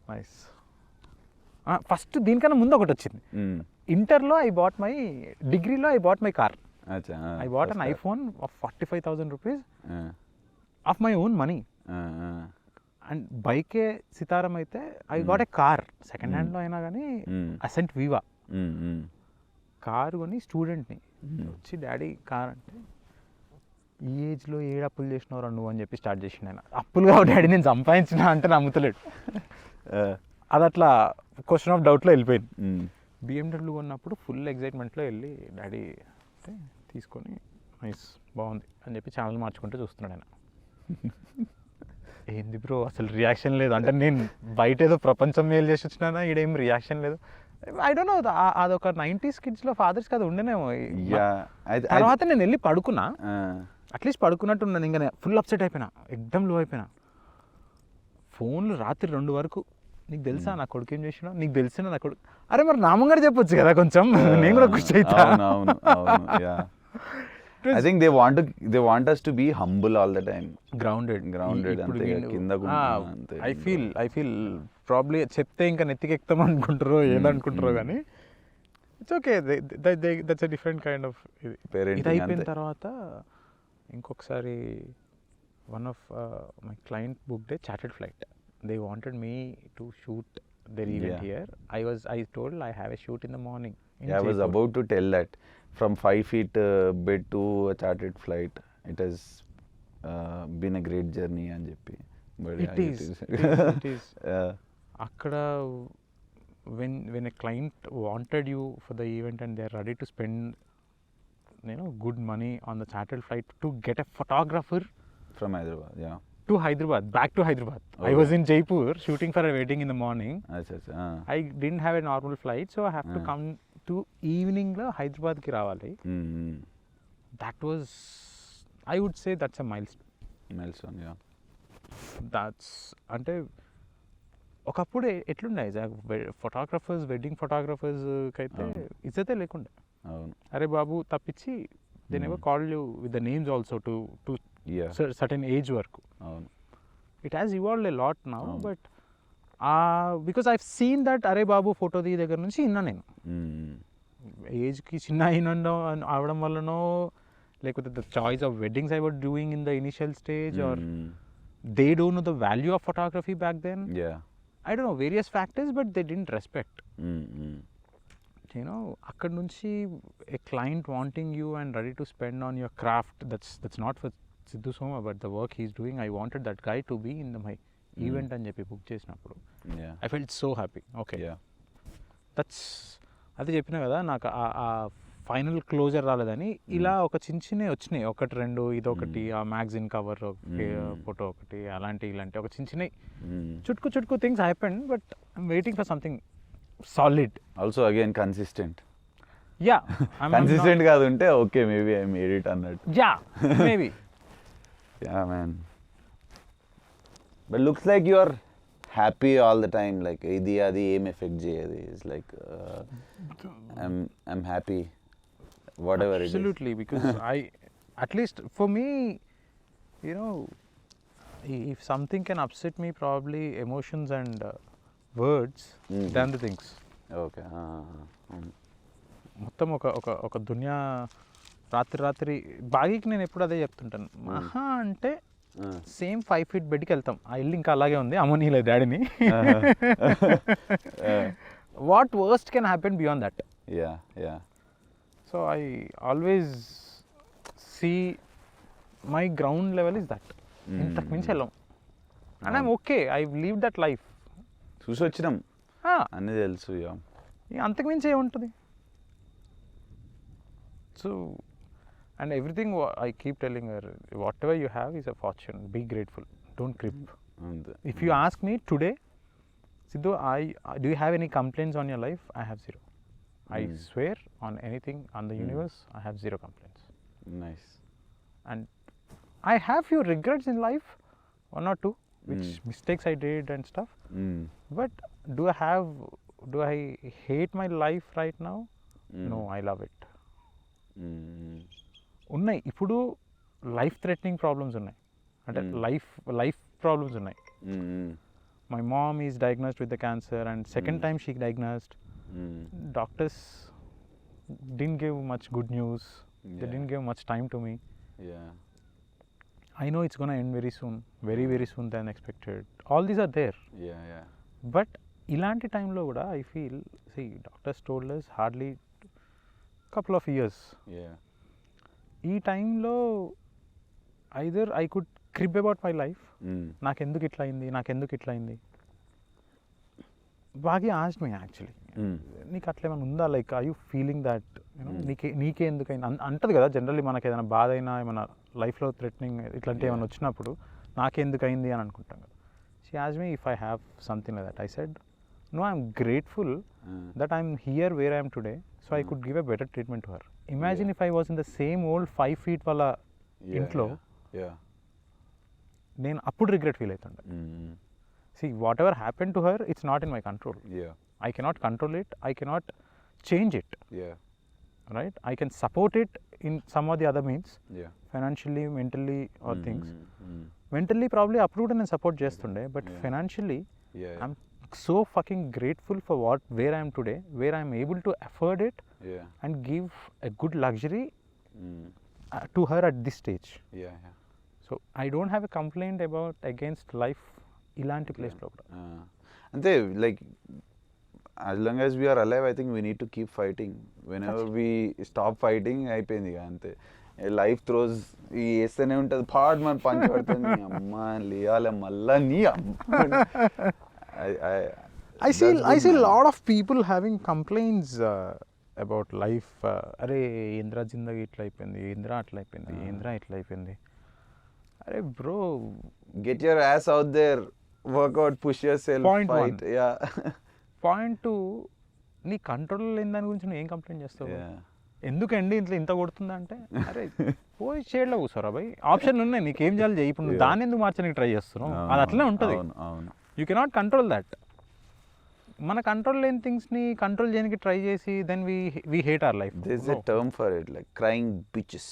నైస్. ఫస్ట్ దీనికన్నా ముందు ఒకటి వచ్చింది. ఇంటర్లో డిగ్రీలో I bought my car. I bought an iPhone of 45,000 rupees of my own money. And బైకే సితారం అయితే I got a car second హ్యాండ్లో అయినా కానీ అసెంట్ వివా కారు కొని స్టూడెంట్ని వచ్చి డాడీ కార్ అంటే ఈ ఏజ్లో ఏడు అప్పులు చేసినవరా నువ్వు అని చెప్పి స్టార్ట్ చేసిండు ఆయన. అప్పులు కావు డాడీ నేను సంపాదించిన అంటే నమ్ముతలేడు. అది అట్లా క్వశ్చన్ ఆఫ్ డౌట్లో వెళ్ళిపోయింది. BMW కొన్నప్పుడు ఫుల్ ఎగ్జైట్మెంట్లో వెళ్ళి డాడీ అంటే తీసుకొని నైస్ బాగుంది అని చెప్పి ఛానల్ మార్చుకుంటూ చూస్తున్నాడు ఆయన. ఏంది బ్రో అసలు రియాక్షన్ లేదు. అంటే నేను బయట ఏదో ప్రపంచం మేలు చేసి వచ్చినా ఈడేం రియాక్షన్ లేదు. ఐ డోంట్ నో, అదొక 90s కిడ్స్లో ఫాదర్స్కి అది ఉండనేమో. తర్వాత నేను వెళ్ళి పడుకున్నా, అట్లీస్ట్ పడుకున్నట్టు ఉన్నాను. ఇంకా ఫుల్ అప్సెట్ అయిపోయినా, ఎక్దమ్ లో అయిపోయినా. ఫోన్లు రాత్రి 2 వరకు. నీకు తెలుసా నా కొడుకు ఏం చేసినా, నీకు తెలిసిన నా కొడుకు. అరే మరి నామంగారు చెప్పొచ్చు కదా కొంచెం, నేను కూడా ఖుషి అవుతా. I think they want us to be humble all the time. Grounded అంతే కిందకు. I feel probably చెప్తే ఇంకా నెత్తికెక్తాం అనుకుంటారో ఏదనుకుంటారో కానీ it's okay. That's a different kind of ఇది. ఇది అయిపోయిన తర్వాత ఇంకొకసారి one of my client booked A chartered flight. They wanted me to shoot their event here. I told I have a shoot in the morning. I was about to tell that from 5 feet bed to a chartered flight. It has been a great journey అని చెప్పి. But it is. అక్కడ when a client wanted you for the event and they are ready to spend good money on the chartered flight to get a photographer from Hyderabad, to Hyderabad, back to Hyderabad. I was in Jaipur shooting for a wedding in the morning. I didn't have a normal flight, so I have to come to evening lo Hyderabad ki ravali. That was, I would say that's a milestone. That's అంటే ఒకప్పుడు ఎట్లుండే photographers, wedding photographers కైతే ఇజ్జతే లేకుండే. అరే బాబు తప్పించి they never called you with the names also to certain age వరకు. It has evolved a lot now, but because I've seen that అరే బాబు photo the దగ్గర నుంచి ఇన్నా నేను. ఏజ్కి చిన్న అవడం వల్లనో లేకపోతే the choice of weddings I were doing in the initial stage or they don't know the value of photography back then. I don't know, various factors, but they didn't respect. అక్కడ నుంచి a client wanting you and ready to spend on your craft, that's not for Sidhu Soma, but the work he's doing, I wanted that guy to be in my event అని చెప్పి book చేసినప్పుడు I felt so happy. Okay, that's అదే చెప్పినా కదా, నాకు ఆ final closure రాలేదని. ఇలా ఒక చిన్న వచ్చినాయి, 1-2 ఇదొకటి, ఆ మ్యాగజైన్ కవర్ ఫోటో ఒకటి, అలాంటి ఇలాంటి ఒక చిన్న చుట్కు things happened. But I'm waiting for something solid. Also again consistent. Consistent కాదు ఉంటే okay, maybe I made it అన్నట్టు. Maybe. Man, but looks like you are happy all the time, like idi adi em effect cheyadi. It's like I'm happy whatever. Absolutely, it is. Because I, at least for me, if something can upset me, probably emotions and words than the things. Okay. మొత్తం ఒక దునియా. రాత్రి బాగీకి నేను ఎప్పుడు అదే చెప్తుంటాను, మహా అంటే same 5 feet బెడ్కి వెళ్తాం. ఆ ఇల్లు ఇంకా అలాగే ఉంది, అమ్మనీలే డాడీని. What worst can happen beyond that. So I always see my ground level is that. ఇంతకు మించి వెళ్ళాం and I'm okay. I leave that life. చూసి వచ్చినాం అన్నీ తెలుసు, అంతకు మించి ఏముంటుంది. So and everything I keep telling her, whatever you have is a fortune, be grateful. Don't crib. అంతే. If you ask me today, Sidhu, do you have any complaints on your life? I have zero. I swear on anything on the universe, I have zero complaints. Nice. And I have few regrets in life, one or two, which mistakes I did and stuff. But do I hate my life right now? No, I love it. ఉన్నాయి ఇప్పుడు life threatening problems ఉన్నాయి, అంటే life problems ఉన్నాయి. My mom is diagnosed with the cancer and second time she diagnosed. Doctors didn't give much good news. They didn't give much time to me. I know it's gonna end very soon, very soon than expected. All these are there. But ఇలాంటి టైంలో కూడా I feel, see, doctors told us hardly couple of years. ఈ టైంలో either I could crib about my life, నాకెందుకు ఇట్లా అయింది. బాగా asked me actually, నీకు అట్లా ఏమైనా ఉందా, like I you feeling that నీకే ఎందుకైంది అంటది కదా జనరల్లీ. మనకి ఏదైనా బాధ అయినా ఏమైనా లైఫ్లో థ్రెటనింగ్ ఇట్లాంటి ఏమైనా వచ్చినప్పుడు నాకెందుకు అయింది అని అనుకుంటాం కదా. She asked me if I have something like that. I said no, I'm grateful that I'm here where I am today, so I could give a better treatment to her. Imagine if I was in the same old 5 feet wala intlo, నేను అప్పుడు regret feel అవుతుండే. See, whatever happened to her, it's not in my control. I cannot control it, I cannot change it. Right? I can support it in some of the other means, financially, mentally, or things. Mentally probably అప్పుడు కూడా నేను support చేస్తుండే, but financially I'm so fucking grateful for where I am today, where I am able to afford it and give a good luxury to her at this stage. So I don't have a complaint about against life ilanti place lo kuda. Ante like as long as we are alive, I think we need to keep fighting. Whenever we stop fighting అయిపోయింది ఇక అంతే. Life throws ఈ వేస్తూనే ఉంటుంది, పాడ్ మన పంచి పడుతుంది, అమ్మ లేయాలి మళ్ళా నీ అమ్మ. I see a lot of people having complaints about life. అరే ఇంద్రా జిందగీ ఇట్లా అయిపోయింది, ఇంద్రా అట్లా అయిపోయింది, ఇంద్రా ఇట్లా అయిపోయింది. అరే bro, get your ass out there, work out, push yourself, point fight. Point 2, నీ కంట్రోల్ లేని దాని గురించి నువ్వు ఏం కంప్లైంట్ చేస్తావు? ఎందుకండి ఇంట్లో ఇంత కొడుతుందా అంటే, అరే పోయి షేడ్లో కూర్చోరా భయ్, ఆప్షన్లు ఉన్నాయి, నీకేం చేయాలి చేయి. ఇప్పుడు నువ్వు దాన్ని ఎందుకు మార్చడానికి ట్రై చేస్తున్నావు? అది అట్లనే ఉంటుంది. You cannot control that. మన కంట్రోల్ లేని థింగ్స్ని కంట్రోల్ చేయడానికి ట్రై చేసి then we hate our life. There's a term for it, like crying bitches.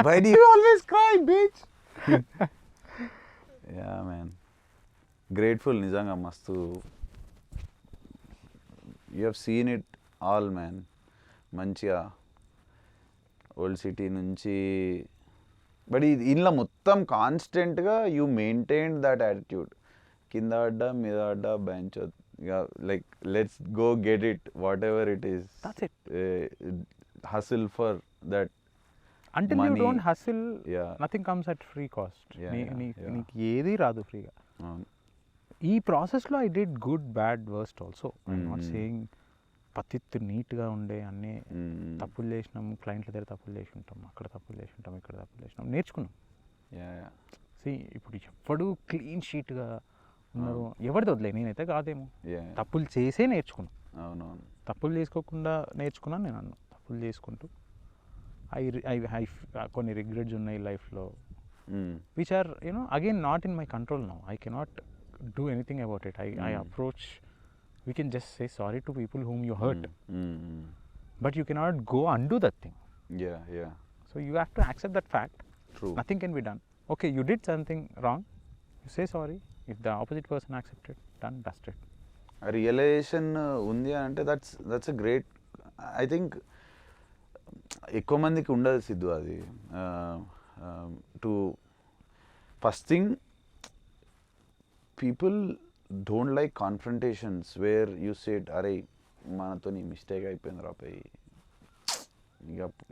Why do you always cry, bitch? Yeah man, grateful నిజంగా మస్తు. You have seen it all man. మంచిగా old city నుంచి, but ఇంట్లో మొత్తం కాన్స్టెంట్గా you maintain that attitude. కింద అడ్డా మీద అడ్డా bench, like let's go get it, whatever it is. Hustle for that. Until you don't hustle, nothing comes at free cost. నీకు ఏది రాదు ఫ్రీగా. ఈ ప్రాసెస్లో I did good bad worst also. I'm not saying పతిత్తు నీట్గా ఉండే అన్నీ తప్పులు చేసినాం, క్లయింట్ల దగ్గర తప్పులు చేసి ఉంటాం, అక్కడ తప్పులు చేసి ఉంటాం, ఇక్కడ తప్పులు చేసినాం, నేర్చుకున్నాం. ఇప్పుడు ఎప్పుడు క్లీన్ షీట్గా ఉన్నారు ఎవరిది వదిలే, నేనైతే కాదేమో, తప్పులు చేసే నేర్చుకున్నాను. అవునవును, తప్పులు చేసుకోకుండా నేర్చుకున్నాను నేను అన్న. తప్పులు చేసుకుంటూ ఐ కొన్ని రిగ్రెట్స్ ఉన్నాయి లైఫ్లో, which are again not in my control now. I cannot do anything about it. I approach, we can just say sorry to people whom you hurt, but you cannot go undo that thing. So you have to accept that fact. True. Nothing can be done. Okay, you did something wrong, you say sorry. If the opposite person accepts it, done, dusted. A realization undi ante that's a great, I think ఎక్కువ మందికి ఉండదు సిద్ధు అది. To first thing, people don't like confrontations where you said, అరే మనతో నీ mistake అయిపోయింది రాపోయి,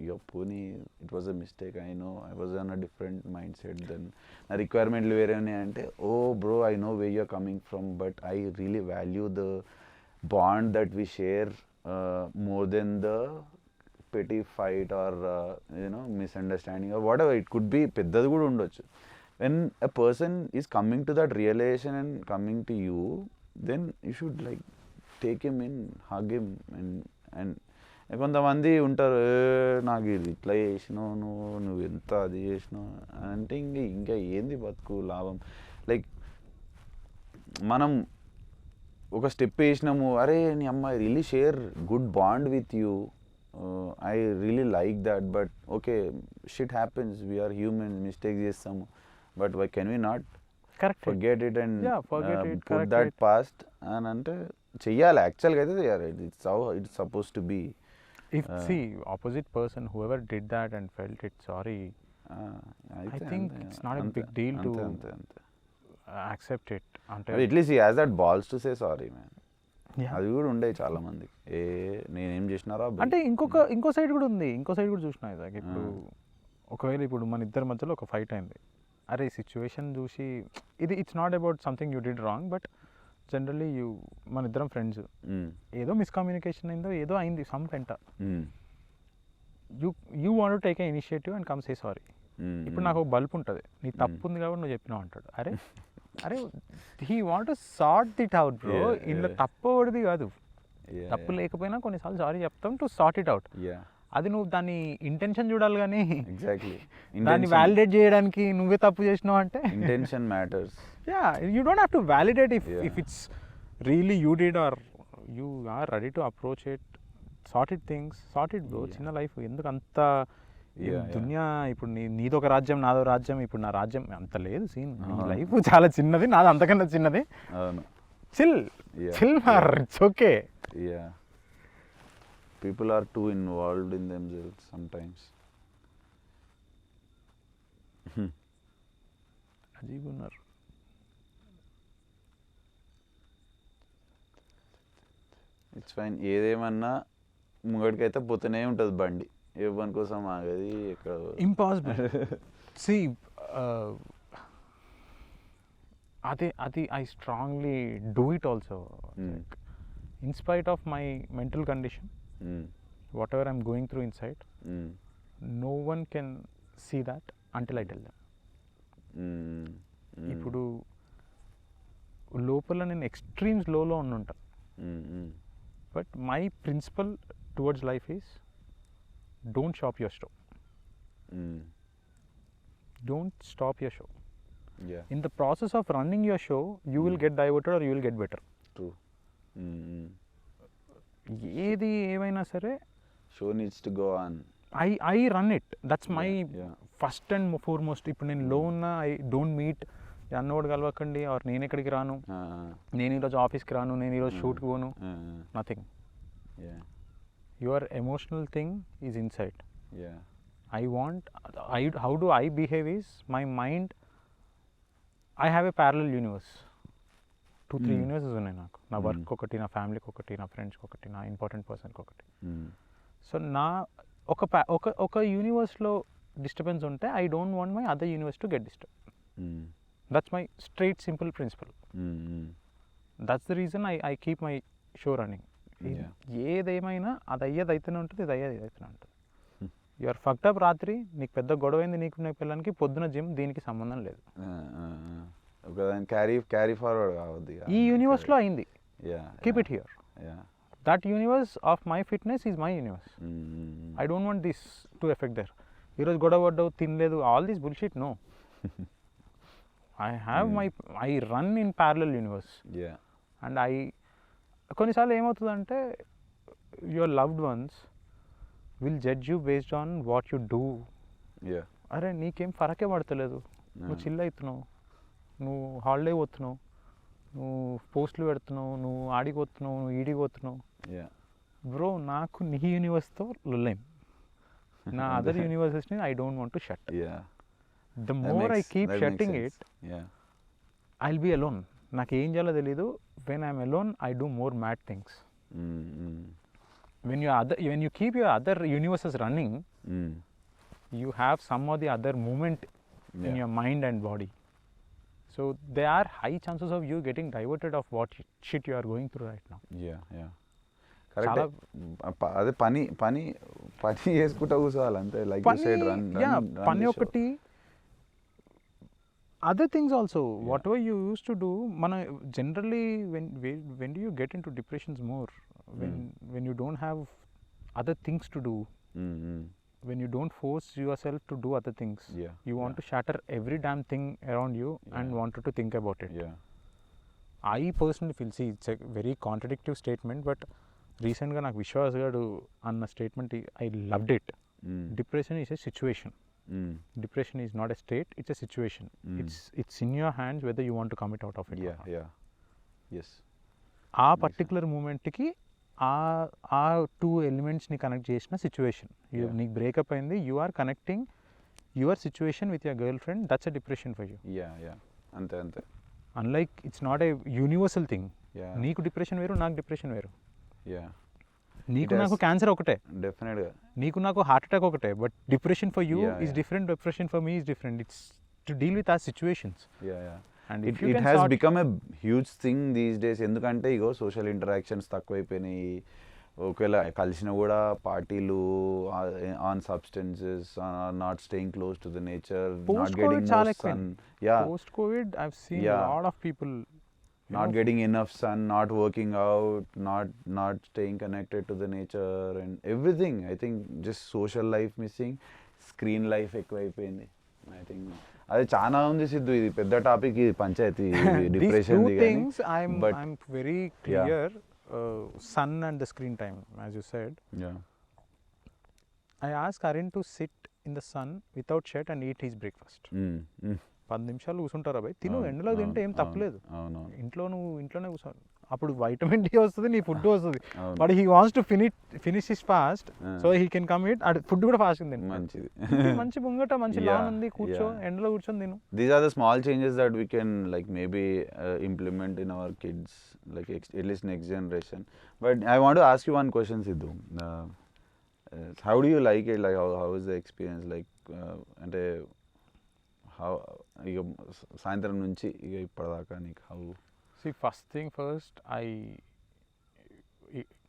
ఇక పోనీ, it was a mistake, I know I was on a different mindset then, నా రిక్వైర్మెంట్లు వేరే ఉన్నాయి అంటే, oh bro I know where you're coming from, but I really value the bond that we share more than the petty fight or misunderstanding or whatever it could be. పెద్దది కూడా ఉండొచ్చు. when a person is coming to that realization and coming to you, then you should like take him in, hug him, and కొంతమంది ఉంటారు, నాకు ఇది ఇట్లా చేసినావు, నువ్వు ఎంత అది చేసినావు అంటే ఇంకా ఏంది బతుకు లాభం. లైక్ మనం ఒక స్టెప్ వేసినాము, అరే నీ అమ్మ I really share good bond with you, I really like that, but okay shit happens, we're human, mistake చేస్తాము, but why can we not forget it and put that past అని అంటే చెయ్యాలి. యాక్చువల్గా అయితే చెయ్యాలి. It's how it's suppose to be. If opposite person, whoever did that and felt it sorry, I think it's not a big deal to accept it. At least he has that balls to say sorry, man. అది కూడా ఉండే చాలా మంది, నేనేం చేసినారా అంటే ఇంకో side కూడా ఉంది. ఇంకో సైడ్ కూడా చూసినా ఇదాక. ఇప్పుడు ఒకవేళ ఇప్పుడు మన ఇద్దరి మధ్యలో ఒక ఫైట్ అయింది, అరే సిచ్యువేషన్ చూసి ఇది it's not about something you did wrong, but generally మన ఇద్దరం ఫ్రెండ్స్, ఏదో మిస్కమ్యూనికేషన్ అయిందో ఏదో అయింది సమ్ పెంట, you want to take a initiative and come say sorry. ఇప్పుడు నాకు ఒక బల్బ్ ఉంటుంది, నీ తప్పు ఉంది కాబట్టి నువ్వు చెప్పినావు అంటాడు. అరే he want to sort it out bro. ఇందులో తప్పు ఒకటిది కాదు, తప్పు లేకపోయినా కొన్నిసార్లు సారీ చెప్తాం టు సార్ట్ ఇట్ అవుట్. అది నువ్వు దాని ఇంటెన్షన్ చూడాలి, కానీ దాన్ని వ్యాలిడేట్ చేయడానికి నువ్వే తప్పు చేసినావు అంటే intention matters. Yeah, you don't have to validate if it's really you did or you are ready to approach it, sort it bro. చిన్న లైఫ్ ఎందుకు అంత దునియా. ఇప్పుడు నీదొక రాజ్యం, నాదో రాజ్యం, ఇప్పుడు నా రాజ్యం అంత లేదు సీన్. లైఫ్ చాలా చిన్నది, నాది అంతకన్నా చిన్నది. చిల్ మార్, it's okay. People are too involved in themselves sometimes. అజీబ్ ఉన్నారు. It's fine. ఏదేమన్నా ముంగడికైతే పోతూనే ఉంటుంది బండి, ఏ పని కోసం ఆగది ఎక్కడ. ఇంపాసిబుల్. సి అది I strongly do it also. In spite of my mental condition, whatever I'm going through inside, no one can see that until I tell them. ఇప్పుడు లోపల నేను ఎక్స్ట్రీమ్స్ లోలో ఉండుంటా, but my principle towards life is don't stop your show. Don't stop your show. In the process of running your show, you will get diverted or you will get better. True. ఏది ఏమైనా సరే, show needs to go on. I run it. That's my first and foremost. ఇప్పుడు నేను లో ఉన్నా, I don't meet అన్నోడు కలవకండి, or నేను ఎక్కడికి రాను, నేను ఈరోజు ఆఫీస్కి రాను, నేను ఈరోజు షూట్కి పోను, nothing. Your emotional thing is inside. I want, how do I behave is, my mind, I have a parallel universe. 2-3 universes ఉన్నాయి నాకు. నా వర్క్ ఒకటి, నా ఫ్యామిలీకి ఒకటి, నా ఫ్రెండ్స్కి ఒకటి, నా ఇంపార్టెంట్ పర్సన్కి ఒకటి. సో నా ఒక యూనివర్స్లో డిస్టర్బెన్స్ ఉంటే I don't want my other universe to get disturb. That's my straight simple principal. That's the reason I keep my show running. ఏదేమైనా అది అయ్యేది అయితేనే ఉంటుంది, ఇది అయ్యేది అయితేనే ఉంటుంది. యూఆర్ ఫక్డ్ అప్ రాత్రి, నీకు పెద్ద గొడవైంది నీకు నీ పిల్లలకి, పొద్దున జిమ్, దీనికి సంబంధం లేదు. క్యారీ ఫార్వర్డ్ కావద్దు. ఈ యూనివర్స్లో అయింది, keep it here. That universe of my fitness is my universe. I don't want this to affect there. ఈరోజు గొడవ పడ్డావు, తినలేదు, all this bullshit, no. I run in parallel universe. And కొన్నిసార్లు ఏమవుతుందంటే, your loved ones will judge you based on what you do. అరే నీకేం ఫరకే పడతలేదు, నువ్వు చిల్ అవుతున్నావు, నువ్వు హాలిడే పోతున్నావు, నువ్వు పోస్టులు పెడుతున్నావు, నువ్వు ఆడికి పోతున్నావు, నువ్వు ఈడికి పోతున్నావు. బ్రో, నాకు నీ యూనివర్స్తో లొల్లేం. నా అదర్ యూనివర్సెస్ని I don't want to shut. The more I keep shutting it, I will be alone. నాకు ఏం చేయాలో తెలీదు. When I'm alone, I do more mad things. When you keep your other universes running, you have some of the other movement in your mind and body. So there are high chances of you getting diverted of what shit you are going through right now. Correct. అదే పని చేసుకుంటా కూర్చోవాలి అంతే. Like you said, run. పని ఒకటి other things also, whatever you used to do, mana generally when do you get into depressions more? When you don't have other things to do, when you don't force yourself to do other things, you want to shatter every damn thing around you and wanted to think about it. I personally feel, see, it's a very contradictory statement, but recently నాకు విశ్వాస్ గారు అన్న statement I loved it. Depression is a situation. Depression is not a state, it's a situation. It's in your hands whether you want to commit out of it. Yes. ఆ particular మూమెంట్కి ఆ two ఎలిమెంట్స్ని connect చేసిన situation. నీకు breakup అయింది, you are connecting your situation with your girlfriend, that's a depression for you. అంతే unlike it's not a universal thing. నీకు depression వేరు, నాకు డిప్రెషన్ వేరు. నీకు నాకు క్యాన్సర్ ఒకటే, డెఫినెట్గా. నీకు నాకు హార్ట్ అటాక్ ఒకటే, but depression for you is different, depression for me is different. It's to deal with ఆ situations. And it has become a huge thing these days. ఎందుకంటే ఇగో సోషల్ ఇంటరాక్షన్స్ తక్కువైపోయినాయి. ఒకవేళ కలిసిన కూడా పార్టీలు, on substances, not staying close to the nature, not getting more sun. Post Covid I have seen a lot of people not getting enough sun, not working out, not staying connected to the nature and everything. I think just social life missing, screen life ఎక్కువైపోయింది. I think అది చాలా ఉంది సిద్ధు, ఇది పెద్ద topic, ఇది panchayati depression. These two things I'm very clear. Sun and the screen time, as you said. I asked Karin to sit in the sun without shirt and eat his breakfast. 10 నిమిషాలు కూర్చుంటారా భయ్, తిను, ఎండలో తింటే ఏం తప్పలేదు. ఇంట్లోనే కూర్చోవాలి, అప్పుడు వైటమిన్ డి వస్తుంది, నీ ఫుడ్ వస్తుంది. But he wants to finish his fast, so he can come it. Food కూడా ఫాస్ట్ తిను, మంచిది, మంచి ముంగట, మంచి లాన్ ఉంది, కూర్చో, ఎండలో కూర్చొని తిను. These are the small changes that we can like maybe implement in our kids, like at least next generation. But I want to ask you one question, Sidhu. How do you like it? Like how is the experience? Like అంటే ఇక సాయంత్రం నుంచి ఇక ఇప్పటిదాకా నీకు how? See, first thing first,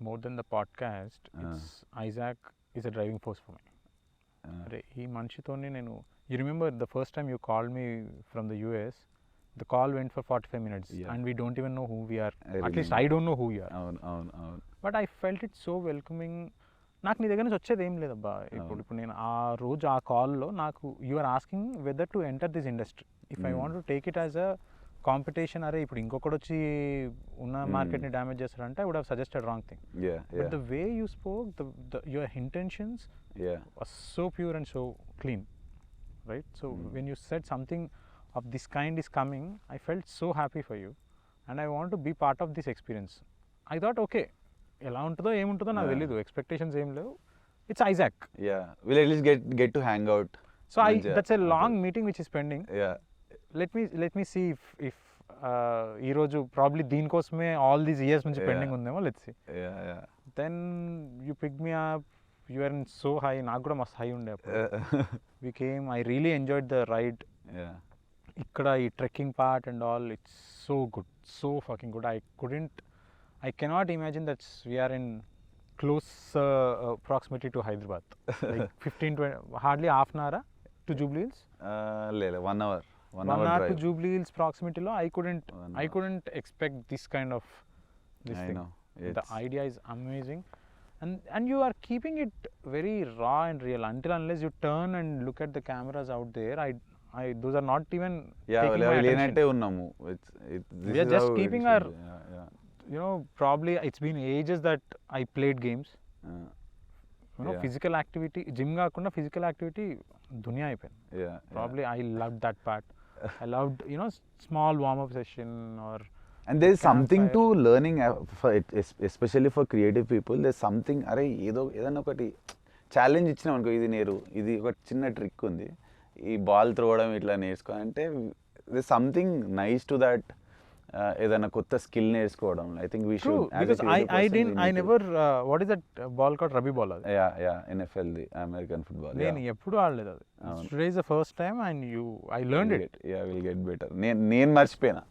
more than the podcast, Isaac is a driving force for me. ఈ మనిషితోనే నేను, you remember the first time you called me from the US, the call went for 45 minutes and we don't even know who we are. At least I don't know who you are. అవును. But I felt it so welcoming. నాకు నీ దగ్గర నుంచి వచ్చేది ఏం లేదబ్బా. ఇప్పుడు నేను ఆ రోజు ఆ కాల్లో నాకు, you are asking whether to enter this industry. If I want to take it as a competition, అరే ఇప్పుడు ఇంకొకటి వచ్చి ఉన్న మార్కెట్ని డ్యామేజ్ చేస్తారంటే I would have suggested wrong thing. But the way you spoke, your intentions was so pure and so clean, right? So when you said something of this kind is coming, I felt so happy for you and I want to be part of this experience. I thought okay, ఎలా ఉంటుందో ఏముంటుందో నాకు తెలీదు, expectations ఏం లేవు. It's Isaac. We'll at least get to hang out. So that's a long meeting which is pending. Let me see if ఈ రోజు probably దీనికోసమే ఆల్ దీస్ ఇయర్స్ నుంచి పెండింగ్ ఉందేమో. Let's see. Then you pick me up, you are in so high. నాకు కూడా మస్తు high ఉండే అప్పుడు. We came, I really enjoyed the ride. ఇక్కడ ఈ trekking part and all, it's so good, so fucking good. I cannot imagine that we are in close proximity to Hyderabad. Like 15-20, hardly half an hour to Jubilee Hills. 1 hour. 1 hour to Jubilee Hills proximity lo. I couldn't expect this kind of this thing. Know. The idea is amazing, and you are keeping it very raw and real until unless you turn and look at the cameras out there. Those are not even taking my attention. We are just keeping our you know, probably it's been ages that I played games. You know, physical activity, gym కాకుండా physical activity దునియా అయిపోయింది. Probably I loved that part. I loved, you know, small warm up session or. And there is something to learning for especially for creative people. There's something, అరే ఏదైనా ఒకటి challenge ఇచ్చినాం అనుకో, ఇది ఒక చిన్న ట్రిక్ ఉంది, ఈ బాల్ త్రోవడం ఇట్లా నేర్చుకోవాలంటే there's something nice to that. ఏదైనా కొత్త స్కిల్ నేర్చుకోవడం. I think we should, because I never what is that ball called, rugby ball అది? NFL the American football. నేను ఎప్పుడు ఆడలేదు అది. Today is the first time and I learned it. We'll get better. నేను మర్చిపోయినా,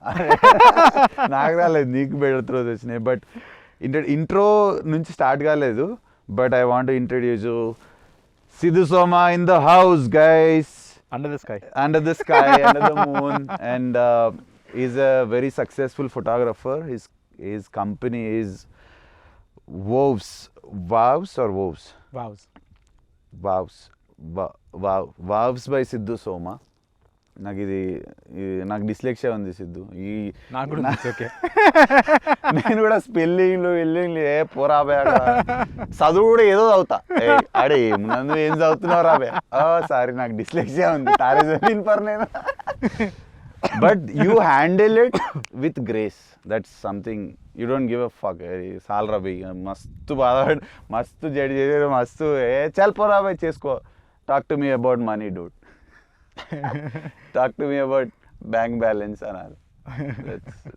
నాకు రాలేదు, నీకు బెటర్ త్రోస్ వచ్చినాయి. బట్ ఇంట్రో నుంచి స్టార్ట్ కాలేదు. But I want to introduce you, Siddhu Soma in the house guys. Under the sky. Under the sky, under the moon, and he's a very successful photographer. His company is Wows or Wows? Wows. Wows by Sidhu Soma. నాకు dyslexia ఉంది సిద్ధు నాకు కూడా okay. నేను కూడా స్పెల్లింగ్లు ఏ పోరాబే చదువు కూడా ఏదో చదువుతా అడే నన్ను ఏం చదువుతున్నావు రాబే సారీ నాకు డిస్లెక్సియా ఉంది తారే జమీన్ పర్ నేను. But you handle it with grace. That's something you don't give a fuck. సాల్ రాబే మస్తు బాధపడి మస్తు జడి చేసేది మస్తు చల్ పోరాబే చేసుకో. Talk to me about money Dude. Talk to me about bank balance and all.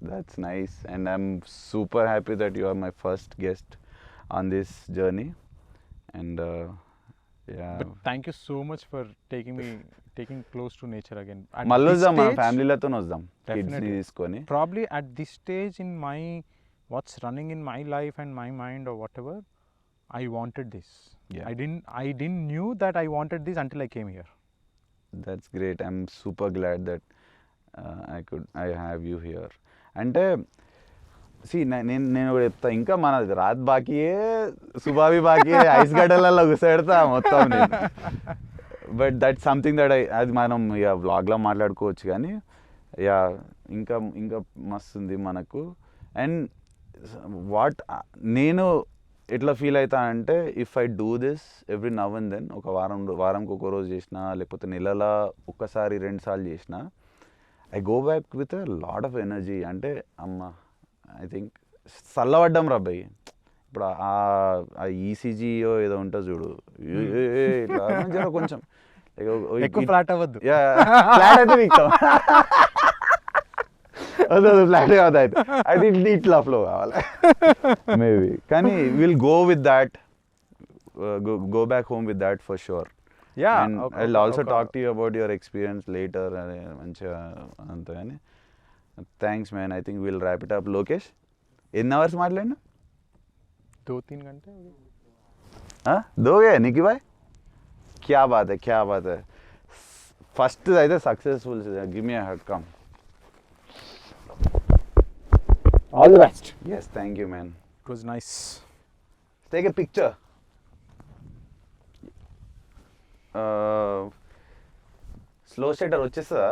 That's nice, and I'm super happy that you are my first guest on this journey. And yeah. But thank you so much for taking close to nature again. మళ్ళొద్దాం మన ఫ్యామిలీలతో వద్దాం kids తీసుకొని. Probably at this stage in my what's running in my life and my mind or whatever, I wanted this. Yeah. I didn't knew that I wanted this until I came here. That's great. I'm super glad that I have you here. అంటే నేను కూడా చెప్తా ఇంకా మనది రాత్ బాకీయే సుబాబీ బాకీయే ice గడ్డలలో గుసెడతా మొత్తం నేను. But that something that అది మనం ఇక వ్లాగ్లో మాట్లాడుకోవచ్చు కానీ యా ఇంకా మస్తు ఉంది మనకు. అండ్ నేను ఎట్లా ఫీల్ అవుతా అంటే if I do this every now and then ఒక వారంకి ఒక రోజు చేసినా లేకపోతే నెలలో ఒక్కసారి 2 సార్లు చేసినా I go back with a lot of energy. అంటే అమ్మ ఐ థింక్ చల్లబడ్డం రబ్బాయి. ఇప్పుడు ఆ ఈసీజీయో ఏదో ఉంటుంది చూడు ఇట్లా కొంచెం ఫ్లాట్ అవ్వద్దు. ఫ్లాట్ అయితే వీక్తాం అది ఫ్లాట్ కాదు అయితే అది ఇట్లా ఫ్లో కావాలి మేబీ. కానీ will go with that go back home with that for sure. Yeah. And I'll also talk to you about your experience later మంచిగా అంత. కానీ thanks man. I think will wrap it up. Lokesh ఎన్ని hours మాట్లాడినా? 2-3 घंटे. दोगे निकी भाई? क्या बात है. फर्स्ट అయితే successful. Give me a hug. Come. All the best. Yes, thank you man. It was nice. Take a picture. Slow stator వచ్చేస్తుందా?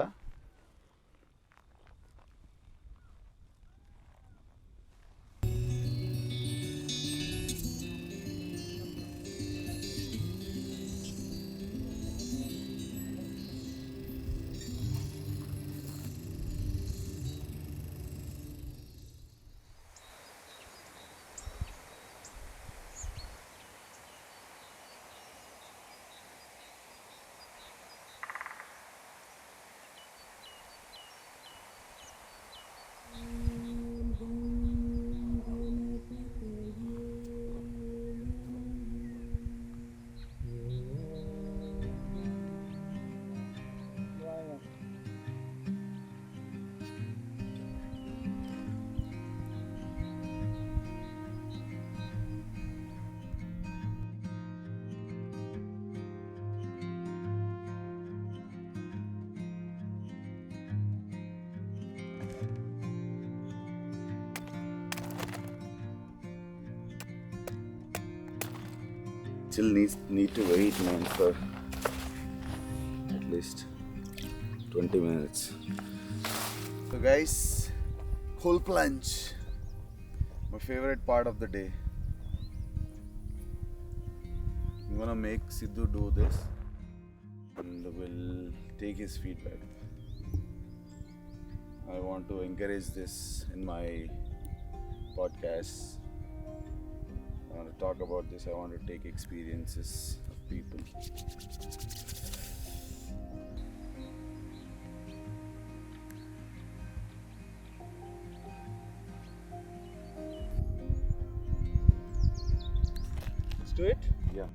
Still need to wait man for at least 20 minutes. So guys, full plunge. My favorite part of the day. I'm gonna make Sidhu do this and we'll take his feedback. I want to encourage this in my podcast. I want to talk about this. I want to take experiences of people. Let's do it? Yeah.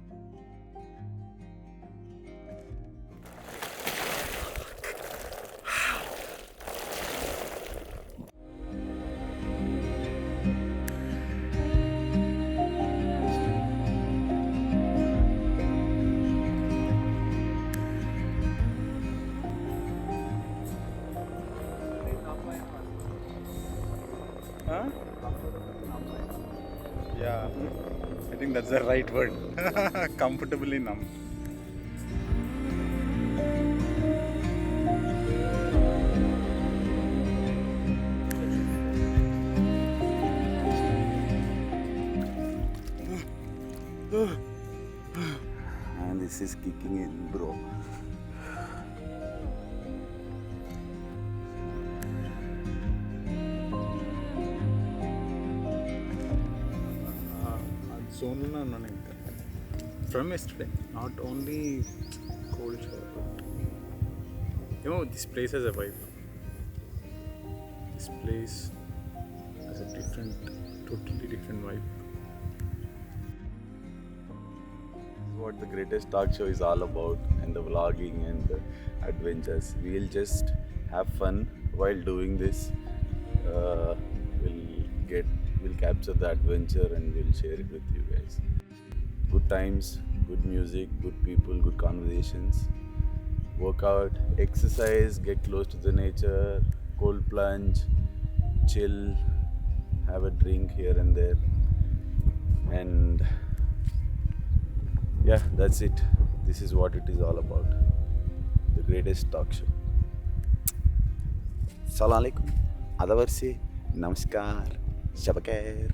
I think that's the right word. Comfortably numb. And this is kicking in, bro. Zone from yesterday, not only cold shower, but you know, this place has a vibe. This place has a totally different vibe. What the greatest talk show is all about, and the vlogging and the adventures. We'll just have fun while doing this. We'll capture the adventure and we'll share it with you guys. Good times, good music, good people, good conversations. Workout, exercise, get close to the nature, cold plunge, chill, have a drink here and there, and yeah, that's it. This is what it is all about. The greatest talk show. Assalamu alaikum. Adavarsi. Namaskar. Shabakar.